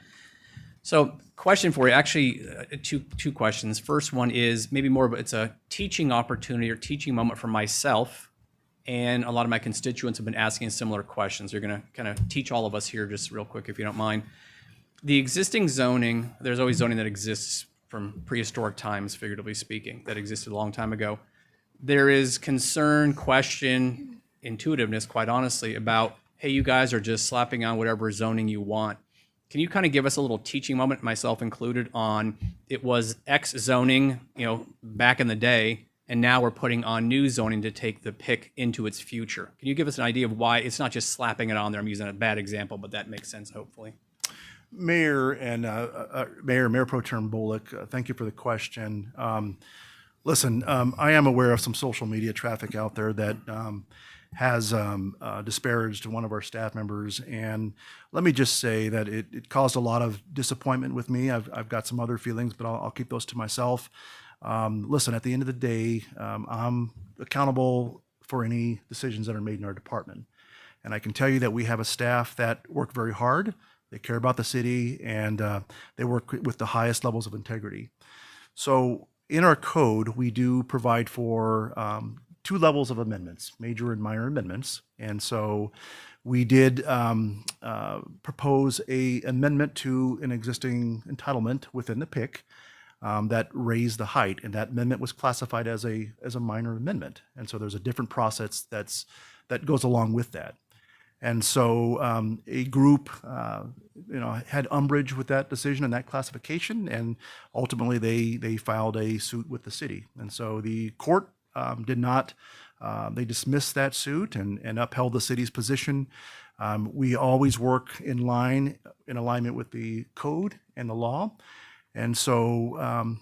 So question for you, actually, two questions. First one is maybe more of it's a teaching opportunity or teaching moment for myself. And a lot of my constituents have been asking similar questions. You're going to kind of teach all of us here just real quick, if you don't mind. The existing zoning, there's always zoning that exists from prehistoric times, figuratively speaking, that existed a long time ago. There is concern, question, intuitiveness, quite honestly, about, hey, you guys are just slapping on whatever zoning you want. Can you kind of give us a little teaching moment, myself included, on it was X zoning, back in the day, And now we're putting on new zoning to take the PIC into its future. Can you give us an idea of why it's not just slapping it on there? I'm using a bad example, but that makes sense, hopefully. Mayor and Mayor Pro Tem Bullock, thank you for the question. Listen, I am aware of some social media traffic out there that has disparaged one of our staff members, and let me just say that it caused a lot of disappointment with me. I've got some other feelings, but I'll keep those to myself. Listen, at the end of the day, I'm accountable for any decisions that are made in our department, and I can tell you that we have a staff that work very hard. They care about the city, and they work with the highest levels of integrity. So in our code, we do provide for 2 levels of amendments, major and minor amendments. And so we did propose a amendment to an existing entitlement within the PIC that raised the height, and that amendment was classified as a minor amendment. And so there's a different process that goes along with that. And so a group, had umbrage with that decision and that classification, and ultimately they filed a suit with the city. And so the court did not, they dismissed that suit and upheld the city's position. We always work in alignment with the code and the law. And so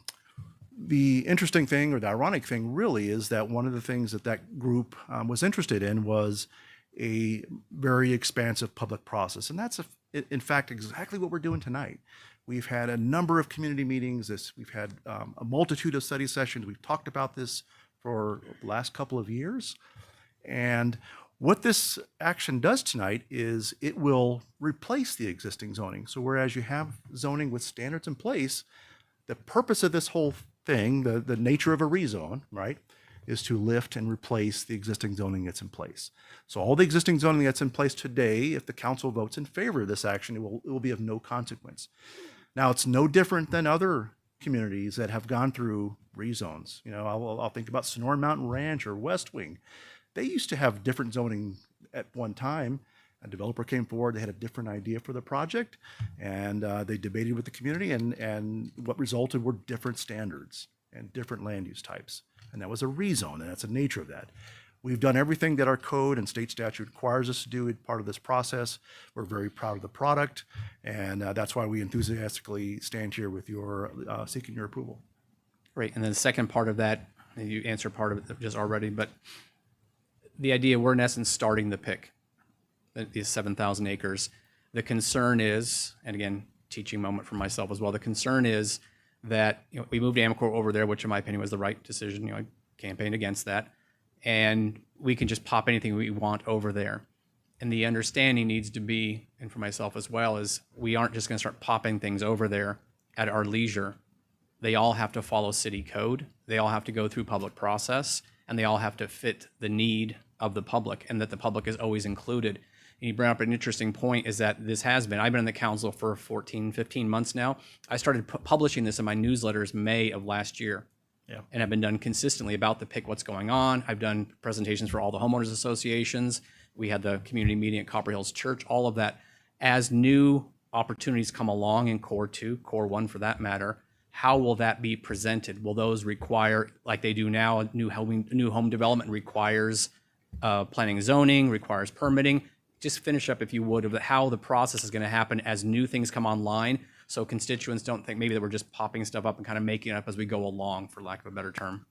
the interesting thing, or the ironic thing really, is that one of the things that group was interested in was a very expansive public process. And that's, in fact, exactly what we're doing tonight. We've had a number of community meetings. We've had a multitude of study sessions. We've talked about this for the last couple of years. And what this action does tonight is it will replace the existing zoning. So whereas you have zoning with standards in place, the purpose of this whole thing, the nature of a rezone, right, is to lift and replace the existing zoning that's in place. So all the existing zoning that's in place today, if the council votes in favor of this action, it will be of no consequence. Now, it's no different than other communities that have gone through rezones. I'll think about Sonoran Mountain Ranch or West Wing. They used to have different zoning at one time. A developer came forward, they had a different idea for the project, and they debated with the community, and what resulted were different standards and different land use types. And that was a rezone, and that's the nature of that. We've done everything that our code and state statute requires us to do as part of this process. We're very proud of the product, and that's why we enthusiastically stand here with your seeking your approval. Great. And then the second part of that, and you answered part of it just already, but the idea, we're in essence starting the PIC, these 7,000 acres. The concern is, and again, teaching moment for myself as well, the concern is that we moved Amcor over there, which in my opinion was the right decision. I campaigned against that. And we can just pop anything we want over there. And the understanding needs to be, and for myself as well, is we aren't just going to start popping things over there at our leisure. They all have to follow city code. They all have to go through public process, and they all have to fit the need of the public, and that the public is always included. And you bring up an interesting point, is that I've been in the council for 14, 15 months now. I started publishing this in my newsletters May of last year. Yeah. And I've been done consistently about the PIC, what's going on. I've done presentations for all the homeowners associations. We had the community meeting at Copper Hills Church, all of that. As new opportunities come along in Core 2, Core 1 for that matter, how will that be presented? Will those require, like they do now, new home development requires planning and zoning, requires permitting? Just finish up, if you would, of how the process is going to happen as new things come online, so constituents don't think maybe that we're just popping stuff up and kind of making it up as we go along, for lack of a better term.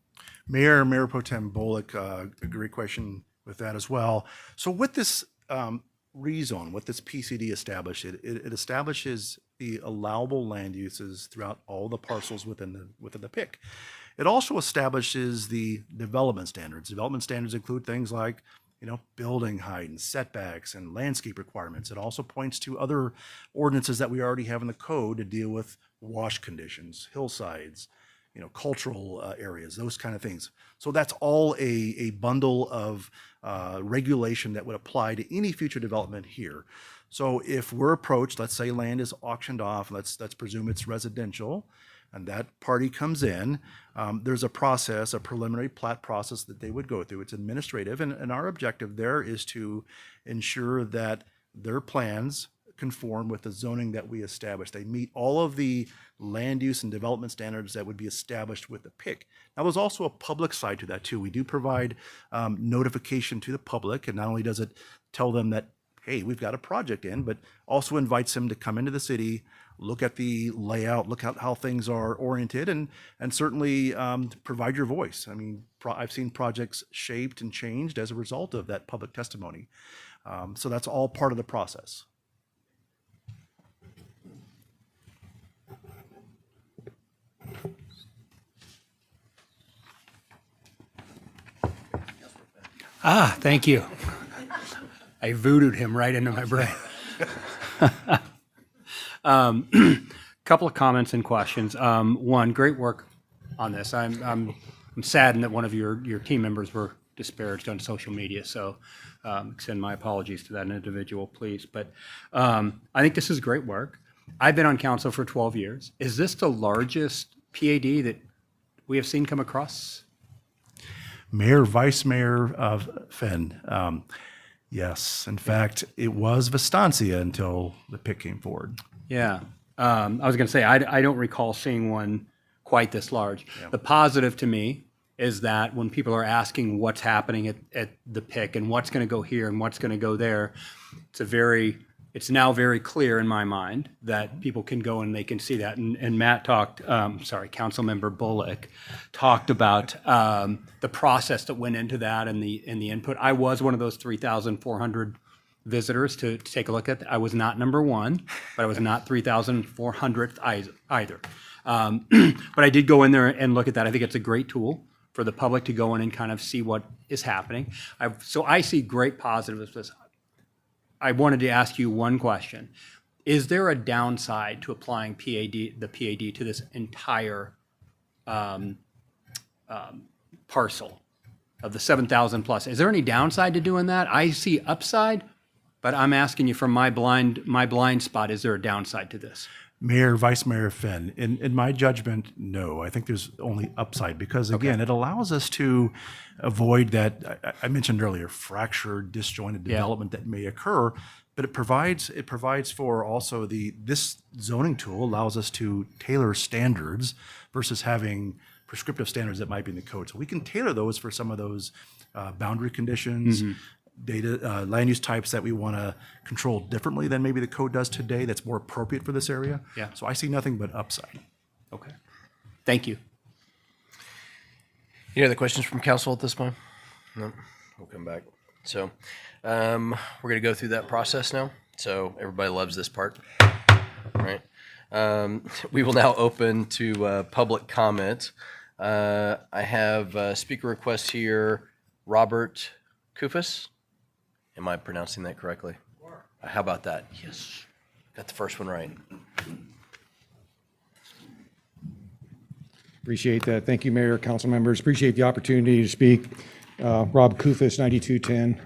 Mayor Pro Tem Bullock, a great question with that as well. So with this rezone, what this PCD establishes, it establishes the allowable land uses throughout all the parcels within the PIC. It also establishes the development standards. Development standards include things like building height and setbacks and landscape requirements. It also points to other ordinances that we already have in the code to deal with wash conditions, hillsides, cultural areas, those kind of things. So that's all a bundle of regulation that would apply to any future development here. So if we're approached, let's say land is auctioned off, let's presume it's residential, and that party comes in, there's a process, a preliminary plat process that they would go through. It's administrative, and our objective there is to ensure that their plans conform with the zoning that we establish. They meet all of the land use and development standards that would be established with the PIC. Now, there's also a public side to that too. We do provide notification to the public, and not only does it tell them that, hey, we've got a project in, but also invites them to come into the city, look at the layout, look at how things are oriented, and certainly provide your voice. I mean, I've seen projects shaped and changed as a result of that public testimony. So that's all part of the process. Thank you. I voodooed him right into my brain. Couple of comments and questions. One, great work on this. I'm saddened that one of your team members were disparaged on social media, so extend my apologies to that individual, please. But I think this is great work. I've been on council for 12 years. Is this the largest PAD that we have seen come across? Mayor, Vice Mayor of Fenn. Yes, in fact, it was Vistancia until the PIC came forward. Yeah. I was going to say, I don't recall seeing one quite this large. Yeah. The positive to me is that when people are asking what's happening at the PIC and what's going to go here and what's going to go there, it's now very clear in my mind that people can go and they can see that. And Matt talked, Councilmember Bullock talked about the process that went into that and the input. I was one of those 3,400 visitors to take a look at. I was not number one, but I was not 3,400th either. But I did go in there and look at that. I think it's a great tool for the public to go in and kind of see what is happening. So I see great positives with this. I wanted to ask you one question. Is there a downside to applying the PAD to this entire parcel of the 7,000 plus? Is there any downside to doing that? I see upside, but I'm asking you from my blind spot, is there a downside to this? Mayor, Vice Mayor Fenn, in my judgment, no. I think there's only upside because, again, it allows us to avoid that, I mentioned earlier, fractured, disjointed development that may occur, but it provides for also this zoning tool allows us to tailor standards versus having prescriptive standards that might be in the code. So we can tailor those for some of those boundary conditions, data, land use types that we want to control differently than maybe the code does today that's more appropriate for this area. Yeah. So I see nothing but upside. Okay. Thank you. Any other questions from council at this point? No? We'll come back. So we're going to go through that process now. So everybody loves this part, right? We will now open to public comment. I have a speaker request here, Robert Kufis. Am I pronouncing that correctly? How about that? Yes. Got the first one right. Appreciate that. Thank you, Mayor, council members. Appreciate the opportunity to speak. Rob Kufis, 9210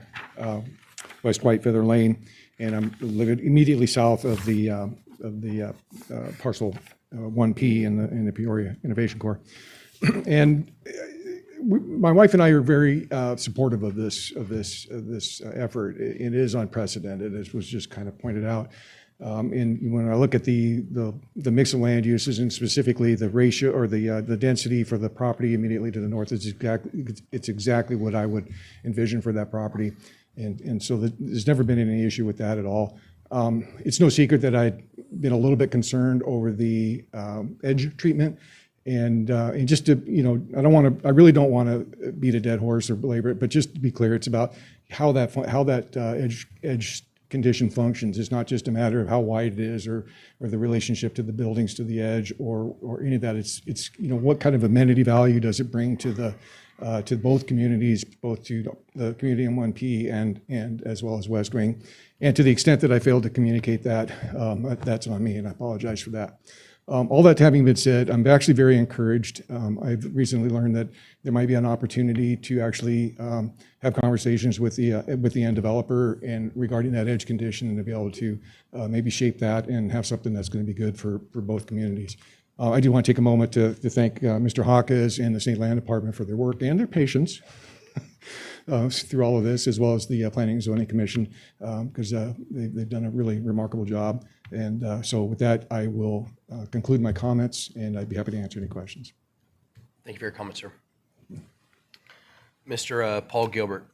West White Feather Lane, and I'm living immediately south of the parcel 1P in the Peoria Innovation Corps. And my wife and I are very supportive of this effort. It is unprecedented, as was just kind of pointed out. And when I look at the mix of land uses and specifically the ratio or the density for the property immediately to the north, it's exactly what I would envision for that property. And so there's never been any issue with that at all. It's no secret that I'd been a little bit concerned over the edge treatment. And just to, I really don't want to beat a dead horse or belabor it, but just to be clear, it's about how that edge condition functions. It's not just a matter of how wide it is or the relationship to the buildings to the edge or any of that. It's what kind of amenity value does it bring to both communities, both to the community in 1P and as well as West Wing. And to the extent that I failed to communicate that, that's on me, and I apologize for that. All that having been said, I'm actually very encouraged. I've recently learned that there might be an opportunity to actually have conversations with the end developer and regarding that edge condition and to be able to maybe shape that and have something that's going to be good for both communities. I do want to take a moment to thank Mr. Hawkes and the State Land Department for their work and their patience. through all of this, as well as the Planning and Zoning Commission, because they've done a really remarkable job. And so with that, I will conclude my comments, and I'd be happy to answer any questions. Thank you for your comment, sir. Mr. Paul Gilbert.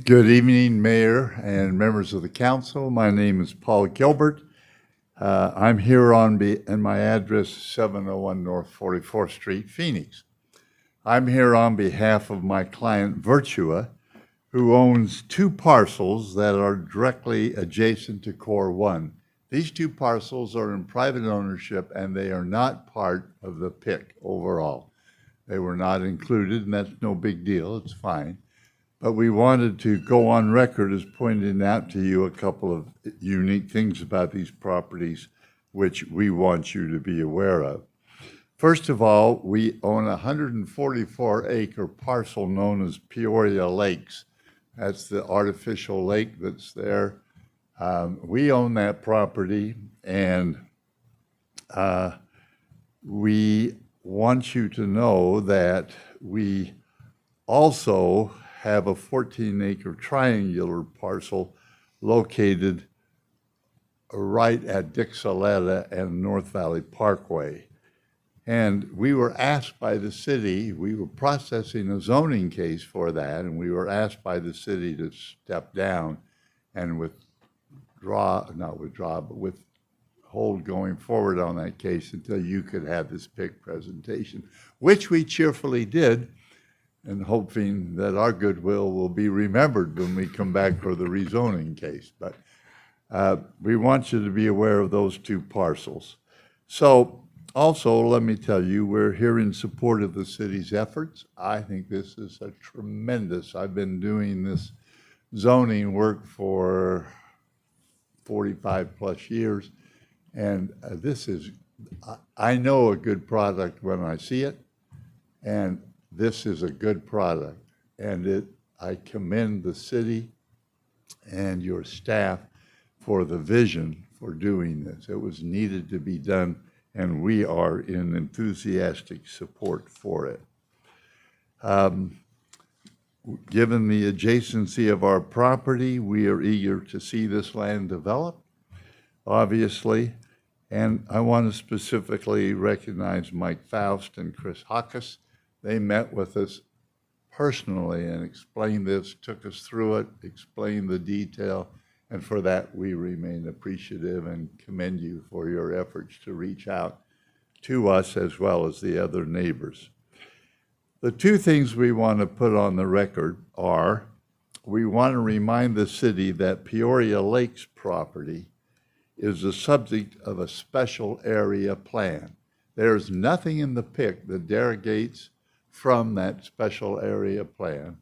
Good evening, Mayor and members of the council. My name is Paul Gilbert. I'm here and my address is 701 North 44th Street, Phoenix. I'm here on behalf of my client Virtua, who owns 2 parcels that are directly adjacent to Core 1. These 2 parcels are in private ownership and they are not part of the PIC overall. They were not included, and that's no big deal, it's fine. But we wanted to go on record as pointing out to you a couple of unique things about these properties which we want you to be aware of. First of all, we own a 144-acre parcel known as Peoria Lakes. That's the artificial lake that's there. We own that property, and we want you to know that we also have a 14-acre triangular parcel located right at Dixoletta and North Valley Parkway. And we were asked by the city, we were processing a zoning case for that, and we were asked by the city to step down and withhold going forward on that case until you could have this PIC presentation, which we cheerfully did, and hoping that our goodwill will be remembered when we come back for the rezoning case. But we want you to be aware of those 2 parcels. So also, let me tell you, we're here in support of the city's efforts. I think this is a tremendous, I've been doing this zoning work for 45 plus years, and this is, I know a good product when I see it, and this is a good product, and I commend the city and your staff for the vision for doing this. It was needed to be done, and we are in enthusiastic support for it. Given the adjacency of our property, we are eager to see this land develop, obviously, and I want to specifically recognize Mike Faust and Chris Hawkes. They met with us personally and explained this, took us through it, explained the detail, and for that we remain appreciative and commend you for your efforts to reach out to us as well as the other neighbors. The 2 things we want to put on the record are, we want to remind the city that Peoria Lakes property is the subject of a special area plan. There is nothing in the PIC that derogates from that special area plan.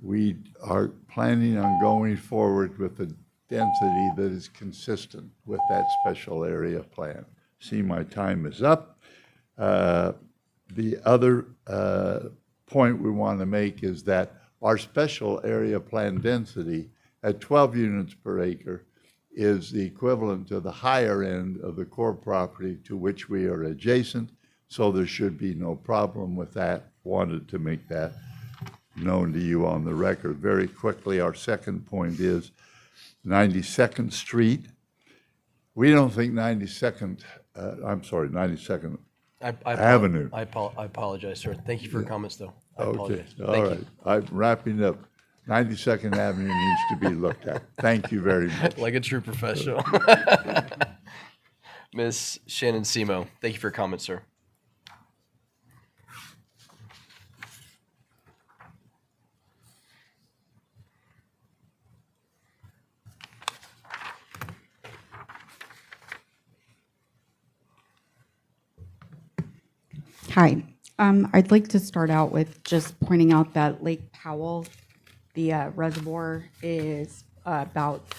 We are planning on going forward with a density that is consistent with that special area plan. See, my time is up. The other point we want to make is that our special area plan density at 12 units per acre is the equivalent to the higher end of the core property to which we are adjacent, so there should be no problem with that. Wanted to make that known to you on the record. Very quickly, our second point is 92nd Street. We don't think 92nd Avenue. I apologize, sir. Thank you for your comments, though. I Okay, apologize. all Thank right. you. I'm wrapping up. 92nd Avenue needs to be looked at. Thank you very much. Like a true professional. Ms. Shannon Semo, thank you for your comments, sir. Hi. I'd like to start out with just pointing out that Lake Powell, the reservoir, is about,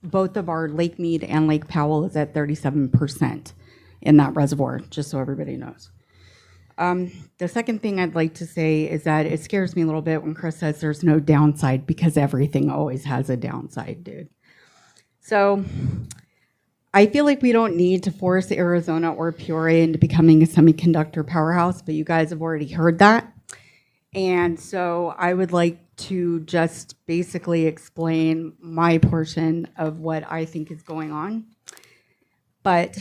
both of our Lake Mead and Lake Powell is at 37% in that reservoir, just so everybody knows. The second thing I'd like to say is that it scares me a little bit when Chris says there's no downside, because everything always has a downside, dude. So I feel like we don't need to force Arizona or Peoria into becoming a semiconductor powerhouse, but you guys have already heard that. And so I would like to just basically explain my portion of what I think is going on. But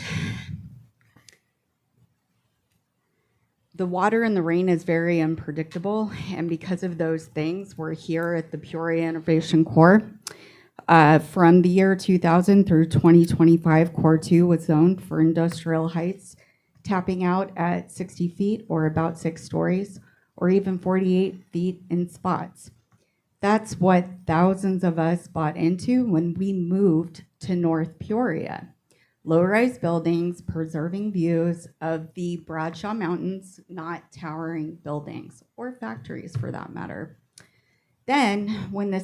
the water and the rain is very unpredictable, and because of those things, we're here at the Peoria Innovation Corps. From the year 2000 through 2025, Core 2 was zoned for industrial heights, tapping out at 60 feet or about 6 stories, or even 48 feet in spots. That's what thousands of us bought into when we moved to North Peoria. Low-rise buildings, preserving views of the Bradshaw Mountains, not towering buildings, or factories for that matter. Then, when the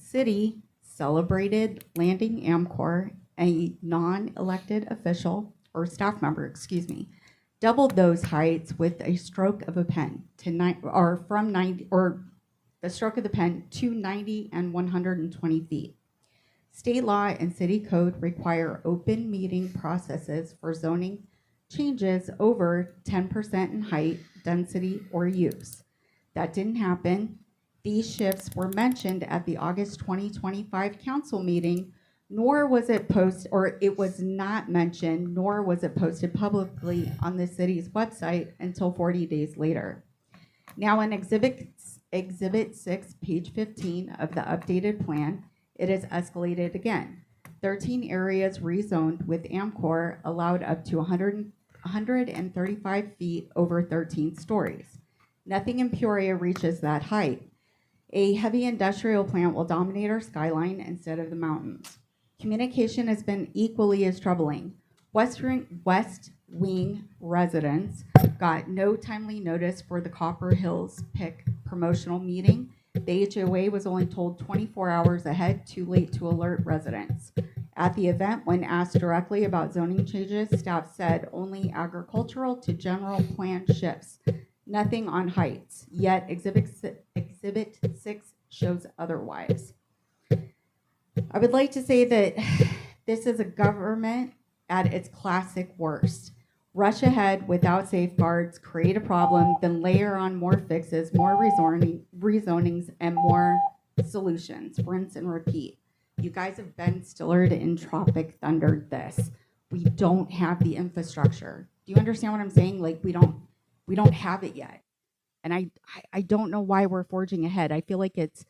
city celebrated landing AmCorps, a non-elected official, or staff member, excuse me, doubled those heights with a stroke of a pen to the stroke of the pen to 90 and 120 feet. State law and city code require open meeting processes for zoning changes over 10% in height, density, or use. That didn't happen. These shifts were mentioned at the August 2025 council meeting, nor was it it was not mentioned, nor was it posted publicly on the city's website until 40 days later. Now in Exhibit 6, page 15 of the updated plan, it is escalated again. 13 areas rezoned with AmCorps allowed up to 135 feet over 13 stories. Nothing in Peoria reaches that height. A heavy industrial plant will dominate our skyline instead of the mountains. Communication has been equally as troubling. West Wing residents got no timely notice for the Copper Hills PIC promotional meeting. The HOA was only told 24 hours ahead, too late to alert residents. At the event, when asked directly about zoning changes, staff said only agricultural to general plan shifts, nothing on heights, yet Exhibit 6 shows otherwise. I would like to say that this is a government at its classic worst. Rush ahead without safeguards, create a problem, then layer on more fixes, more rezonings, and more solutions. Rinse and repeat. You guys have been Stillard in Tropic Thunder this. We don't have the infrastructure. Do you understand what I'm saying? Like we don't have it yet. And I don't know why we're forging ahead. I feel like it's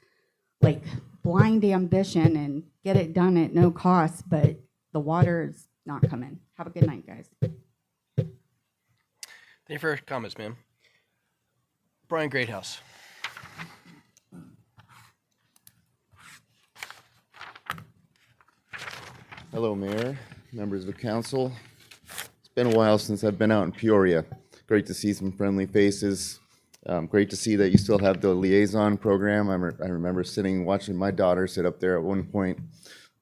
like blind ambition and get it done at no cost, but the water is not coming. Have a good night, guys. Thank you for your comments, ma'am. Brian Greathouse. Hello, Mayor, members of the council. It's been a while since I've been out in Peoria. Great to see some friendly faces. Great to see that you still have the liaison program. I remember watching my daughter sit up there at one point,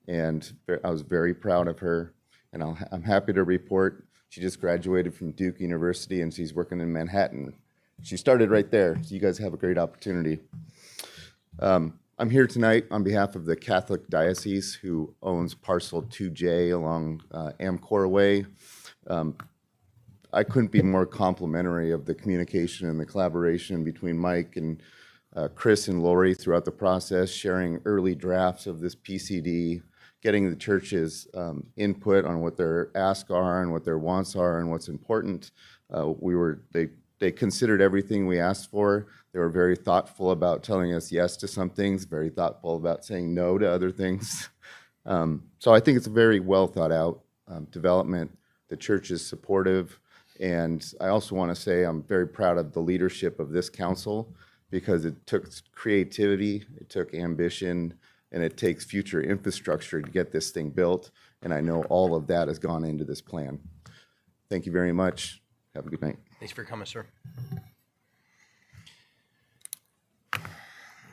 and I was very proud of her. And I'm happy to report she just graduated from Duke University, and she's working in Manhattan. She started right there, so you guys have a great opportunity. I'm here tonight on behalf of the Catholic Diocese, who owns parcel 2J along AmCorps Way. I couldn't be more complimentary of the communication and the collaboration between Mike and Chris and Lori throughout the process, sharing early drafts of this PCD, getting the church's input on what their asks are and what their wants are and what's important. They considered everything we asked for. They were very thoughtful about telling us yes to some things, very thoughtful about saying no to other things. So I think it's a very well thought out development. The church is supportive. And I also want to say I'm very proud of the leadership of this council, because it took creativity, it took ambition, and it takes future infrastructure to get this thing built. And I know all of that has gone into this plan. Thank you very much. Have a good night. Thanks for your comment, sir.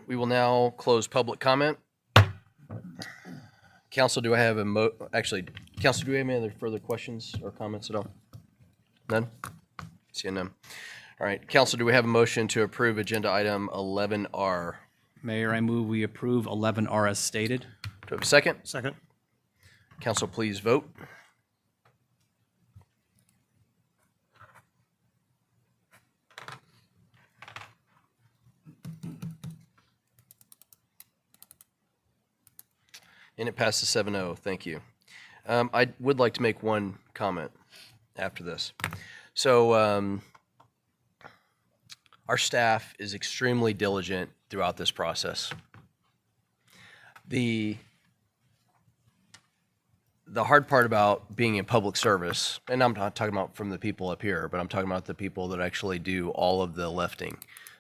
We will now close public comment. Council, do I have Council, do we have any other further questions or comments at all? None? See none. All right, council, do we have a motion to approve agenda item 11R? Mayor, I move we approve 11R as stated. Do we have a second? Second. Council, please vote. And it passes 7-0. Thank you. I would like to make one comment after this. So our staff is extremely diligent throughout this process. The hard part about being in public service, and I'm not talking about from the people up here, but I'm talking about the people that actually do all of the lifting,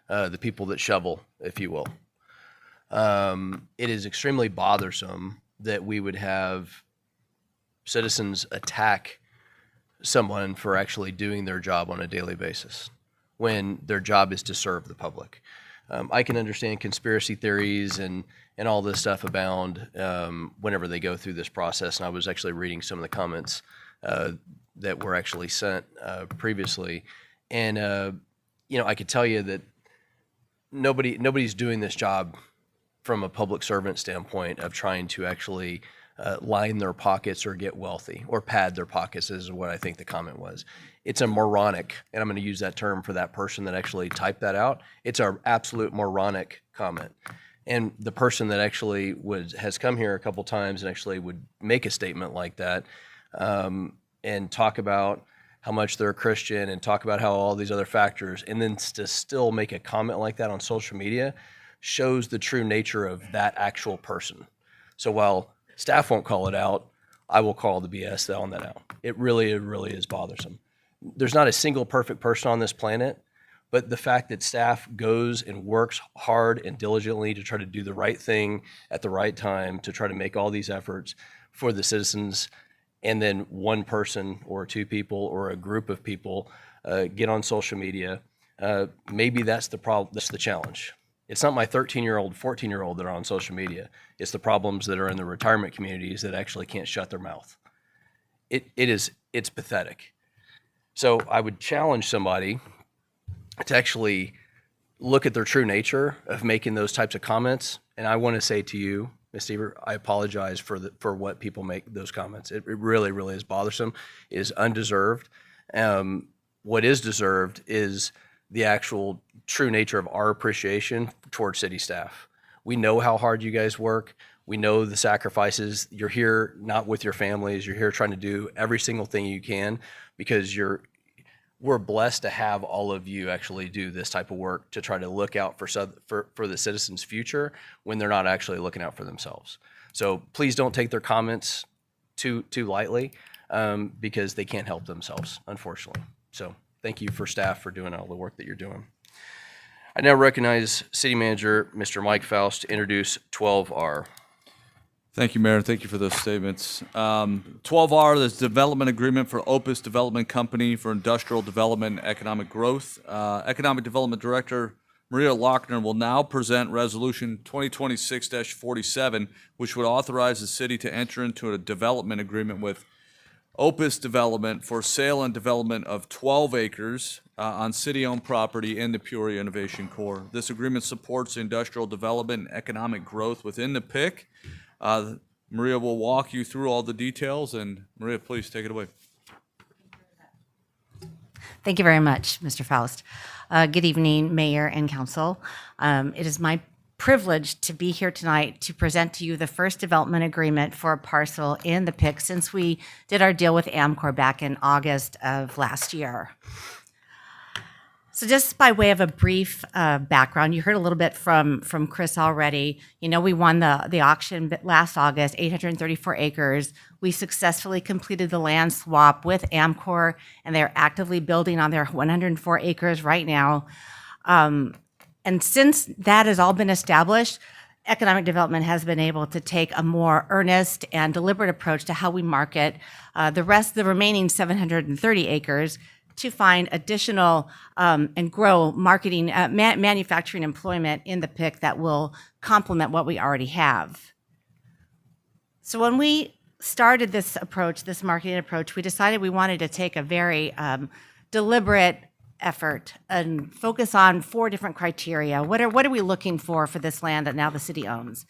the people that shovel, if you will. It is extremely bothersome that we would have citizens attack someone for actually doing their job on a daily basis when their job is to serve the public. I can understand conspiracy theories and all this stuff abound whenever they go through this process. And I was actually reading some of the comments that were actually sent previously. And, I could tell you that nobody's doing this job from a public servant standpoint of trying to actually line their pockets or get wealthy or pad their pockets is what I think the comment was. It's a moronic, and I'm going to use that term for that person that actually typed that out. It's an absolute moronic comment. And the person that actually has come here a couple times and actually would make a statement like that and talk about how much they're a Christian and talk about how all these other factors, and then to still make a comment like that on social media shows the true nature of that actual person. So while staff won't call it out, I will call the BS on that out. It really is bothersome. There's not a single perfect person on this planet, but the fact that staff goes and works hard and diligently to try to do the right thing at the right time, to try to make all these efforts for the citizens, and then one person or two people or a group of people get on social media, maybe that's the problem. That's the challenge. It's not my 13-year-old, 14-year-old that are on social media. It's the problems that are in the retirement communities that actually can't shut their mouth. It's pathetic. So I would challenge somebody to actually look at their true nature of making those types of comments. And I want to say to you, Ms. Stever, I apologize for what people make those comments. It really is bothersome. It is undeserved. What is deserved is the actual true nature of our appreciation towards city staff. We know how hard you guys work. We know the sacrifices. You're here not with your families. You're here trying to do every single thing you can because we're blessed to have all of you actually do this type of work to try to look out for the citizens' future when they're not actually looking out for themselves. So please don't take their comments too lightly because they can't help themselves, unfortunately. So thank you for staff for doing all the work that you're doing. I now recognize City Manager Mr. Mike Faust to introduce 12R. Thank you, Mayor. Thank you for those statements. 12R, this development agreement for Opus Development Company for industrial development and economic growth. Economic Development Director Maria Lochner will now present Resolution 2026-47, which would authorize the city to enter into a development agreement with Opus Development for sale and development of 12 acres on city-owned property in the Peoria Innovation Corps. This agreement supports industrial development and economic growth within the PIC. Maria will walk you through all the details, and Maria, please take it away. Thank you very much, Mr. Faust. Good evening, Mayor and Council. It is my privilege to be here tonight to present to you the first development agreement for a parcel in the PIC since we did our deal with Amcor back in August of last year. So just by way of a brief background, you heard a little bit from Chris already. You know, we won the auction last August, 834 acres. We successfully completed the land swap with Amcor, and they're actively building on their 104 acres right now. And since that has all been established, economic development has been able to take a more earnest and deliberate approach to how we market the remaining 730 acres to find additional and grow marketing, manufacturing employment in the PIC that will complement what we already have. So when we started this approach, this marketing approach, we decided we wanted to take a very deliberate effort and focus on 4 different criteria. What are we looking for this land that now the city owns?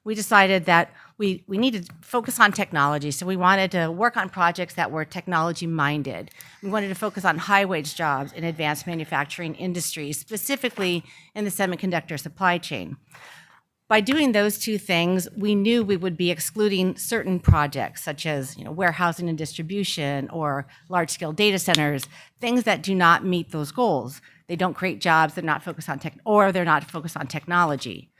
We decided that we needed to focus on technology, so we wanted to work on projects that were technology-minded. We wanted to focus on high-wage jobs in advanced manufacturing industries, specifically in the semiconductor supply chain. By doing those 2 things, we knew we would be excluding certain projects, such as warehousing and distribution or large-scale data centers, things that do not meet those goals. They don't create jobs, they're not focused on they're not focused on technology.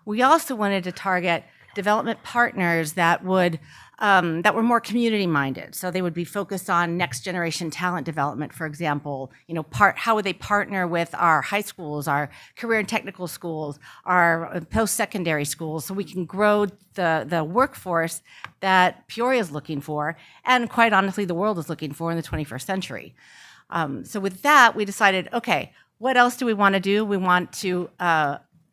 We also wanted to target development partners that were more community-minded. So they would be focused on next-generation talent development, for example. How would they partner with our high schools, our career and technical schools, our post-secondary schools, so we can grow the workforce that Peoria is looking for, and quite honestly, the world is looking for in the 21st century. So with that, we decided, okay, what else do we want to do? We want to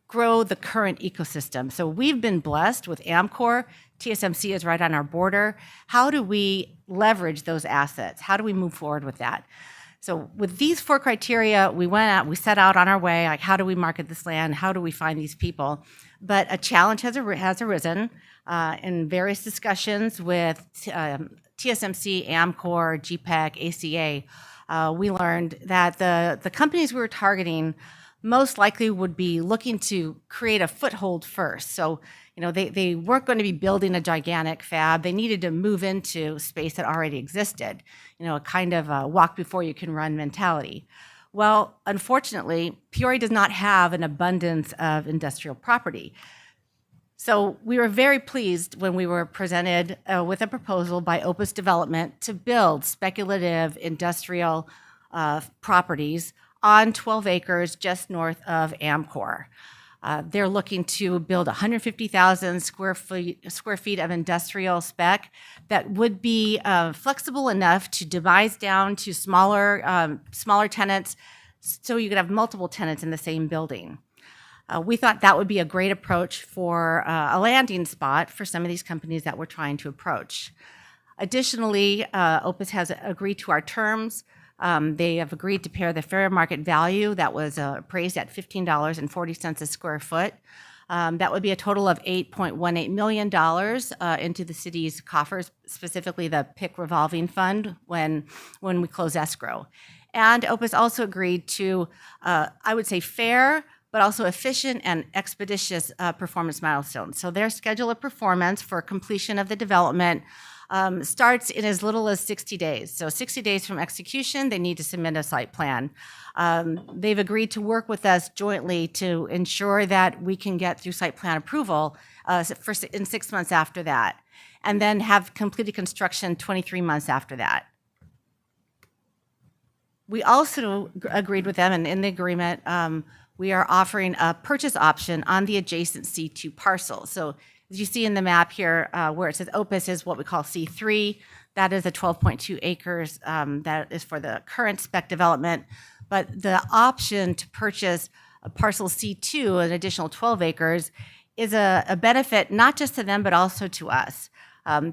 grow the current ecosystem. So we've been blessed with AmCorp. TSMC is right on our border. How do we leverage those assets? How do we move forward with that? So with these 4 criteria, we set out on our way, like how do we market this land? How do we find these people? But a challenge has arisen in various discussions with TSMC, AmCorp, GPEC, ACA. We learned that the companies we were targeting most likely would be looking to create a foothold first. So, they weren't going to be building a gigantic fab. They needed to move into space that already existed, a kind of a walk before you can run mentality. Well, unfortunately, Peoria does not have an abundance of industrial property. So we were very pleased when we were presented with a proposal by Opus Development to build speculative industrial properties on 12 acres just north of AmCorp. They're looking to build 150,000 square feet of industrial spec that would be flexible enough to devise down to smaller tenants, so you could have multiple tenants in the same building. We thought that would be a great approach for a landing spot for some of these companies that we're trying to approach. Additionally, Opus has agreed to our terms. They have agreed to pay the fair market value that was appraised at $15.40 a square foot. That would be a total of $8.18 million into the city's coffers, specifically the PIC revolving fund when we close escrow. And Opus also agreed to, I would say, fair, but also efficient and expeditious performance milestones. So their schedule of performance for completion of the development starts in as little as 60 days. So 60 days from execution, they need to submit a site plan. They've agreed to work with us jointly to ensure that we can get through site plan approval in 6 months after that, and then have completed construction 23 months after that. We also agreed with them, and in the agreement, we are offering a purchase option on the adjacent C2 parcel. So as you see in the map here, where it says Opus is what we call C3, that is the 12.2 acres that is for the current spec development. But the option to purchase a parcel C2, an additional 12 acres, is a benefit not just to them, but also to us.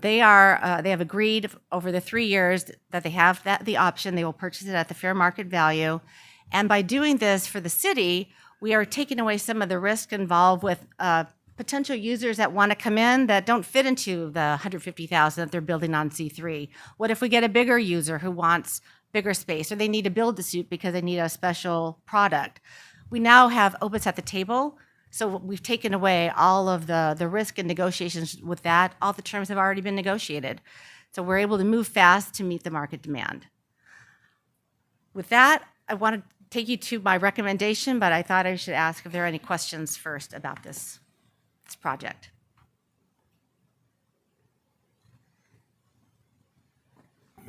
They have agreed over the 3 years that they have the option. They will purchase it at the fair market value. And by doing this for the city, we are taking away some of the risk involved with potential users that want to come in that don't fit into the 150,000 that they're building on C3. What if we get a bigger user who wants bigger space, or they need to build the suit because they need a special product? We now have Opus at the table, so we've taken away all of the risk and negotiations with that. All the terms have already been negotiated. So we're able to move fast to meet the market demand. With that, I want to take you to my recommendation, but I thought I should ask if there are any questions first about this project.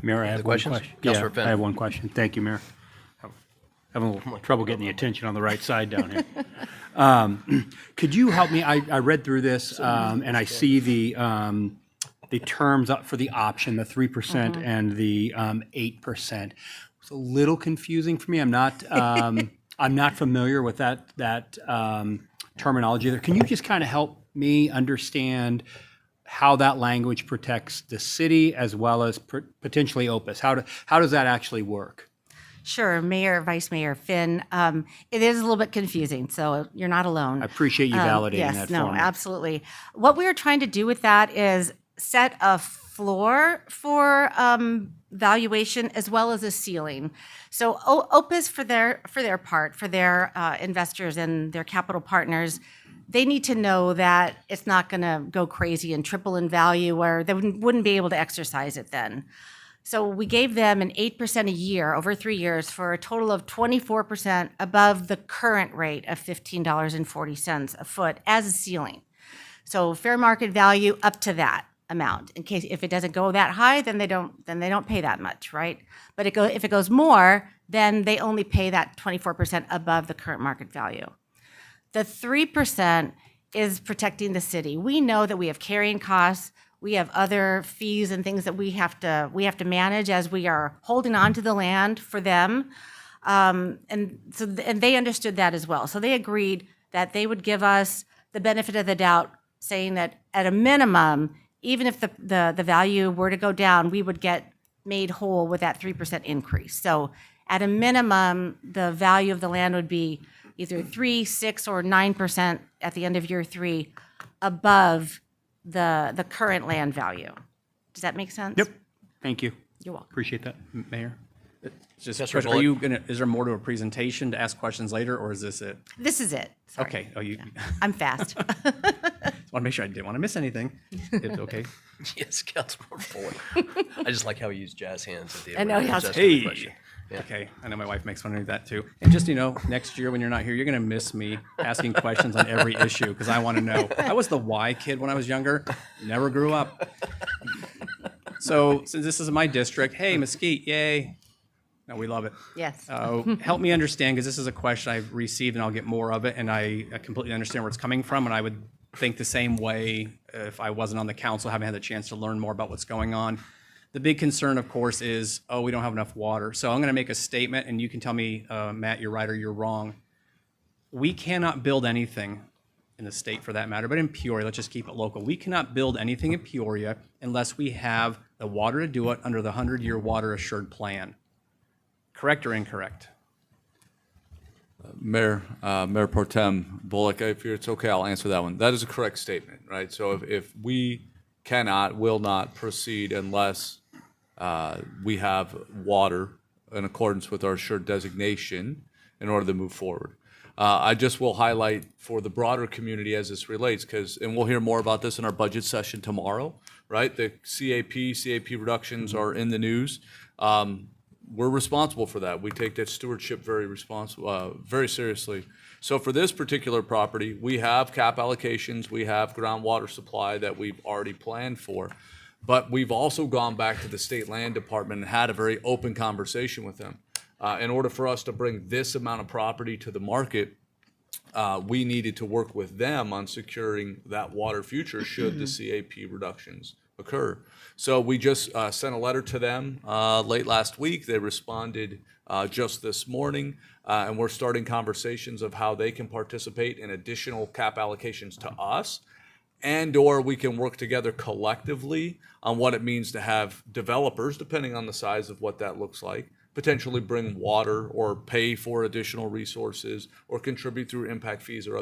Mayor, I have one question. Councilor Yeah, Finn. I have one question. Thank you, Mayor. Having a little trouble getting the attention on the right side down here. Could you help me? I read through this and I see the terms up for the option, the 3% and the 8%. It's a little confusing for me. I'm not familiar with that terminology there. Can you just kind of help me understand how that language protects the city as well as potentially Opus? How does that actually work? Sure, Mayor, Vice Mayor Finn. It is a little bit confusing, so you're not alone. I appreciate you validating yes, that no, for me. absolutely. What we are trying to do with that is set a floor for valuation as well as a ceiling. So OPUS for their part, for their investors and their capital partners, they need to know that it's not going to go crazy and triple in value, or they wouldn't be able to exercise it then. So we gave them an 8% a year over 3 years for a total of 24% above the current rate of $15.40 a foot as a ceiling. So fair market value up to that amount. In case if it doesn't go that high, then they don't pay that much, right? But if it goes more, then they only pay that 24% above the current market value. The 3% is protecting the city. We know that we have carrying costs. We have other fees and things that we have to manage as we are holding on to the land for them, and they understood that as well. So they agreed that they would give us the benefit of the doubt, saying that at a minimum, even if the value were to go down, we would get made whole with that 3% increase. So at a minimum, the value of the land would be either 3%, 6%, or 9% at the end of year 3 above the current land value. Does that make sense? Yep. Thank you. You're welcome. Appreciate that, Mayor. Just Yes, Chris, Bullock. is there more to a presentation to ask questions later, or is this it? This is it. Sorry. Okay. Oh, you I'm fast. want to make sure I didn't want to miss anything. It's okay. Yes, Councilmember Foley. I just like how he used jazz hands at the end. I know, when he yeah. was asking the Hey. question. Yeah. Okay. I know my wife makes fun of that too. And just, next year when you're not here, you're going to miss me asking questions on every issue because I want to know. I was the why kid when I was younger. Never grew up. So since this is my district, hey, Mesquite, yay. No, we love it. Yes. Help me understand, because this is a question I've received and I'll get more of it, and I completely understand where it's coming from, and I would think the same way if I wasn't on the council, haven't had the chance to learn more about what's going on. The big concern, of course, is, we don't have enough water. So I'm going to make a statement, and you can tell me, Matt, you're right or you're wrong. We cannot build anything in the state for that matter, but in Peoria, let's just keep it local. We cannot build anything in Peoria unless we have the water to do it under the 100-year water assured plan. Correct or incorrect? Mayor Pro Tem Bullock, if it's okay, I'll answer that one. That is a correct statement, right? So if we will not proceed unless we have water in accordance with our assured designation in order to move forward. I just will highlight for the broader community as this relates, and we'll hear more about this in our budget session tomorrow, right? The CAP reductions are in the news. We're responsible for that. We take that stewardship very seriously. So for this particular property, we have cap allocations, we have groundwater supply that we've already planned for, but we've also gone back to the state land department and had a very open conversation with them. In order for us to bring this amount of property to the market, we needed to work with them on securing that water future should the CAP reductions occur. So we just sent a letter to them late last week. They responded just this morning, and we're starting conversations of how they can participate in additional cap allocations to us, and or we can work together collectively on what it means to have developers, depending on the size of what that looks like, potentially bring water or pay for additional resources or contribute through impact fees or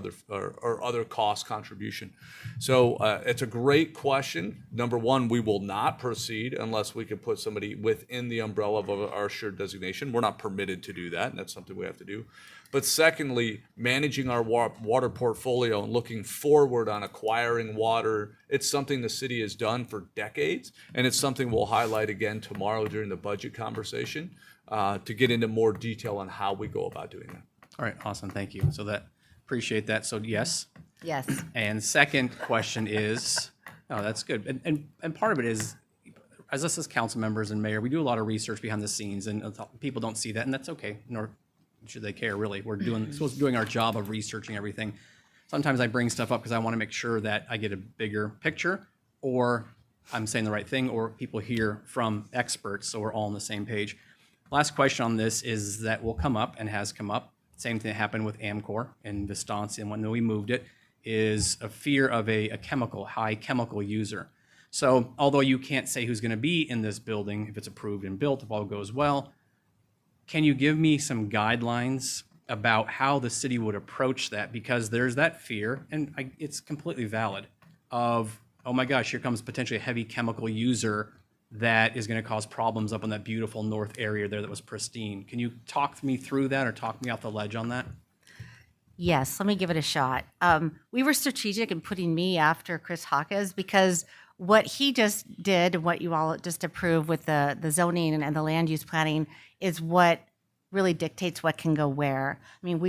other cost contribution. So it's a great question. Number one, we will not proceed unless we can put somebody within the umbrella of our assured designation. We're not permitted to do that, and that's something we have to do. But secondly, managing our water portfolio and looking forward on acquiring water, it's something the city has done for decades, and it's something we'll highlight again tomorrow during the budget conversation to get into more detail on how we go about doing that. All right, awesome, thank you. So appreciate that. So yes. Yes. And second question is, that's good. And part of it is, as us as council members and mayor, we do a lot of research behind the scenes, and people don't see that, and that's okay, nor should they care, really. We're supposed to be doing our job of researching everything. Sometimes I bring stuff up because I want to make sure that I get a bigger picture, or I'm saying the right thing, or people hear from experts, so we're all on the same page. Last question on this is that will come up and has come up. Same thing that happened with Amcor and Vistancia, and when we moved it, is a fear of a high chemical user. So although you can't say who's going to be in this building, if it's approved and built, if all goes well, Can you give me some guidelines about how the city would approach that? Because there's that fear, and it's completely valid, of, oh my gosh, here comes potentially a heavy chemical user that is going to cause problems up in that beautiful north area there that was pristine. Can you talk me through that or talk me off the ledge on that? Yes, let me give it a shot. We were strategic in putting me after Chris Hawkes because what he just did and what you all just approved with the zoning and the land use planning is what really dictates what can go where. I mean,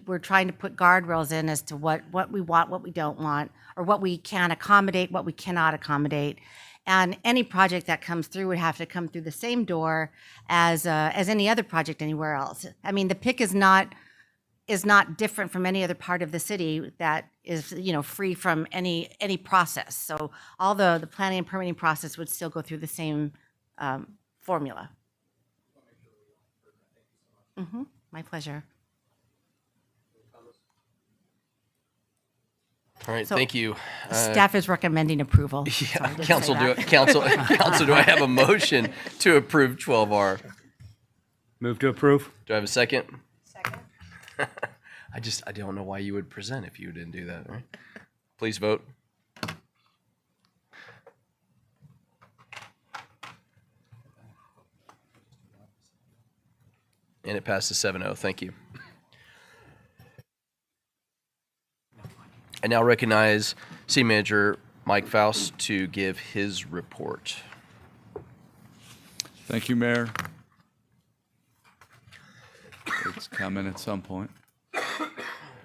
we're trying to put guardrails in as to what we want, what we don't want, or what we can accommodate, what we cannot accommodate. And any project that comes through would have to come through the same door as any other project anywhere else. I mean, the PIC is not different from any other part of the city that is, free from any process. So all the planning and permitting process would still go through the same formula. My pleasure. All right, So, thank you. Staff is recommending approval. So Yeah, I'll just council, say that. council, do I have a motion to approve 12R? Move to approve. Do I have a second? Second. I don't know why you would present if you didn't do that, right? Please vote. And it passes 7-0. Thank you. I now recognize City Manager Mike Faust to give his report. Thank you, Mayor. It's coming at some point. All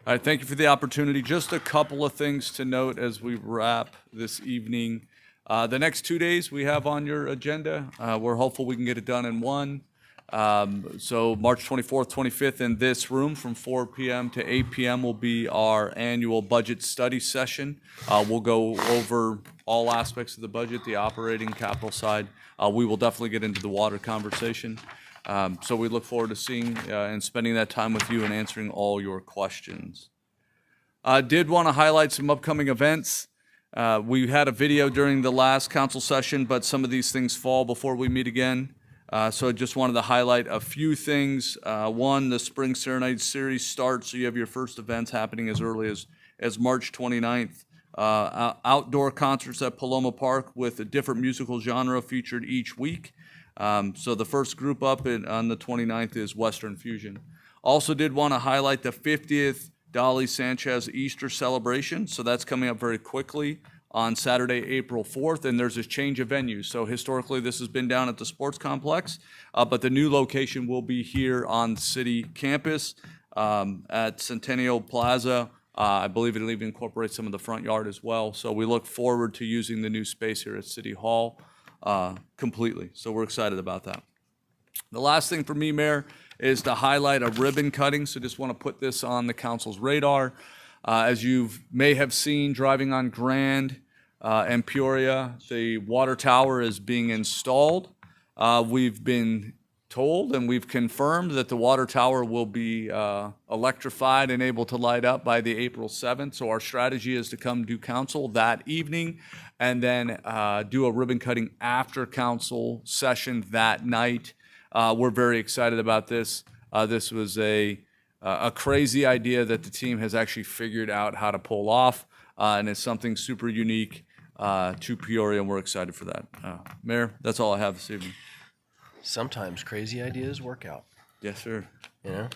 right, thank you for the opportunity. Just a couple of things to note as we wrap this evening. The next 2 days we have on your agenda. We're hopeful we can get it done in one. So March 24th, 25th in this room from 4 p.m. to 8 p.m. will be our annual budget study session. We'll go over all aspects of the budget, the operating capital side. We will definitely get into the water conversation. So we look forward to seeing and spending that time with you and answering all your questions. I did want to highlight some upcoming events. We had a video during the last council session, but some of these things fall before we meet again. So I just wanted to highlight a few things. One, the Spring Serenade Series starts, so you have your first events happening as early as March 29th. Outdoor concerts at Paloma Park with a different musical genre featured each week. So the first group up on the 29th is Western Fusion. Also did want to highlight the 50th Dolly Sanchez Easter celebration. So that's coming up very quickly on Saturday, April 4th, and there's a change of venue. So historically, this has been down at the sports complex, but the new location will be here on the city campus at Centennial Plaza. I believe it'll even incorporate some of the front yard as well. So we look forward to using the new space here at City Hall completely. So we're excited about that. The last thing for me, Mayor, is to highlight a ribbon cutting. So just want to put this on the council's radar. As you may have seen driving on Grand and Peoria, the water tower is being installed. We've been told and we've confirmed that the water tower will be electrified and able to light up by the April 7th. So our strategy is to come to council that evening and then do a ribbon cutting after council session that night. We're very excited about this. This was a crazy idea that the team has actually figured out how to pull off, and it's something super unique to Peoria, and we're excited for that. Mayor, that's all I have this evening. Sometimes crazy ideas work out. Yes, sir. You know?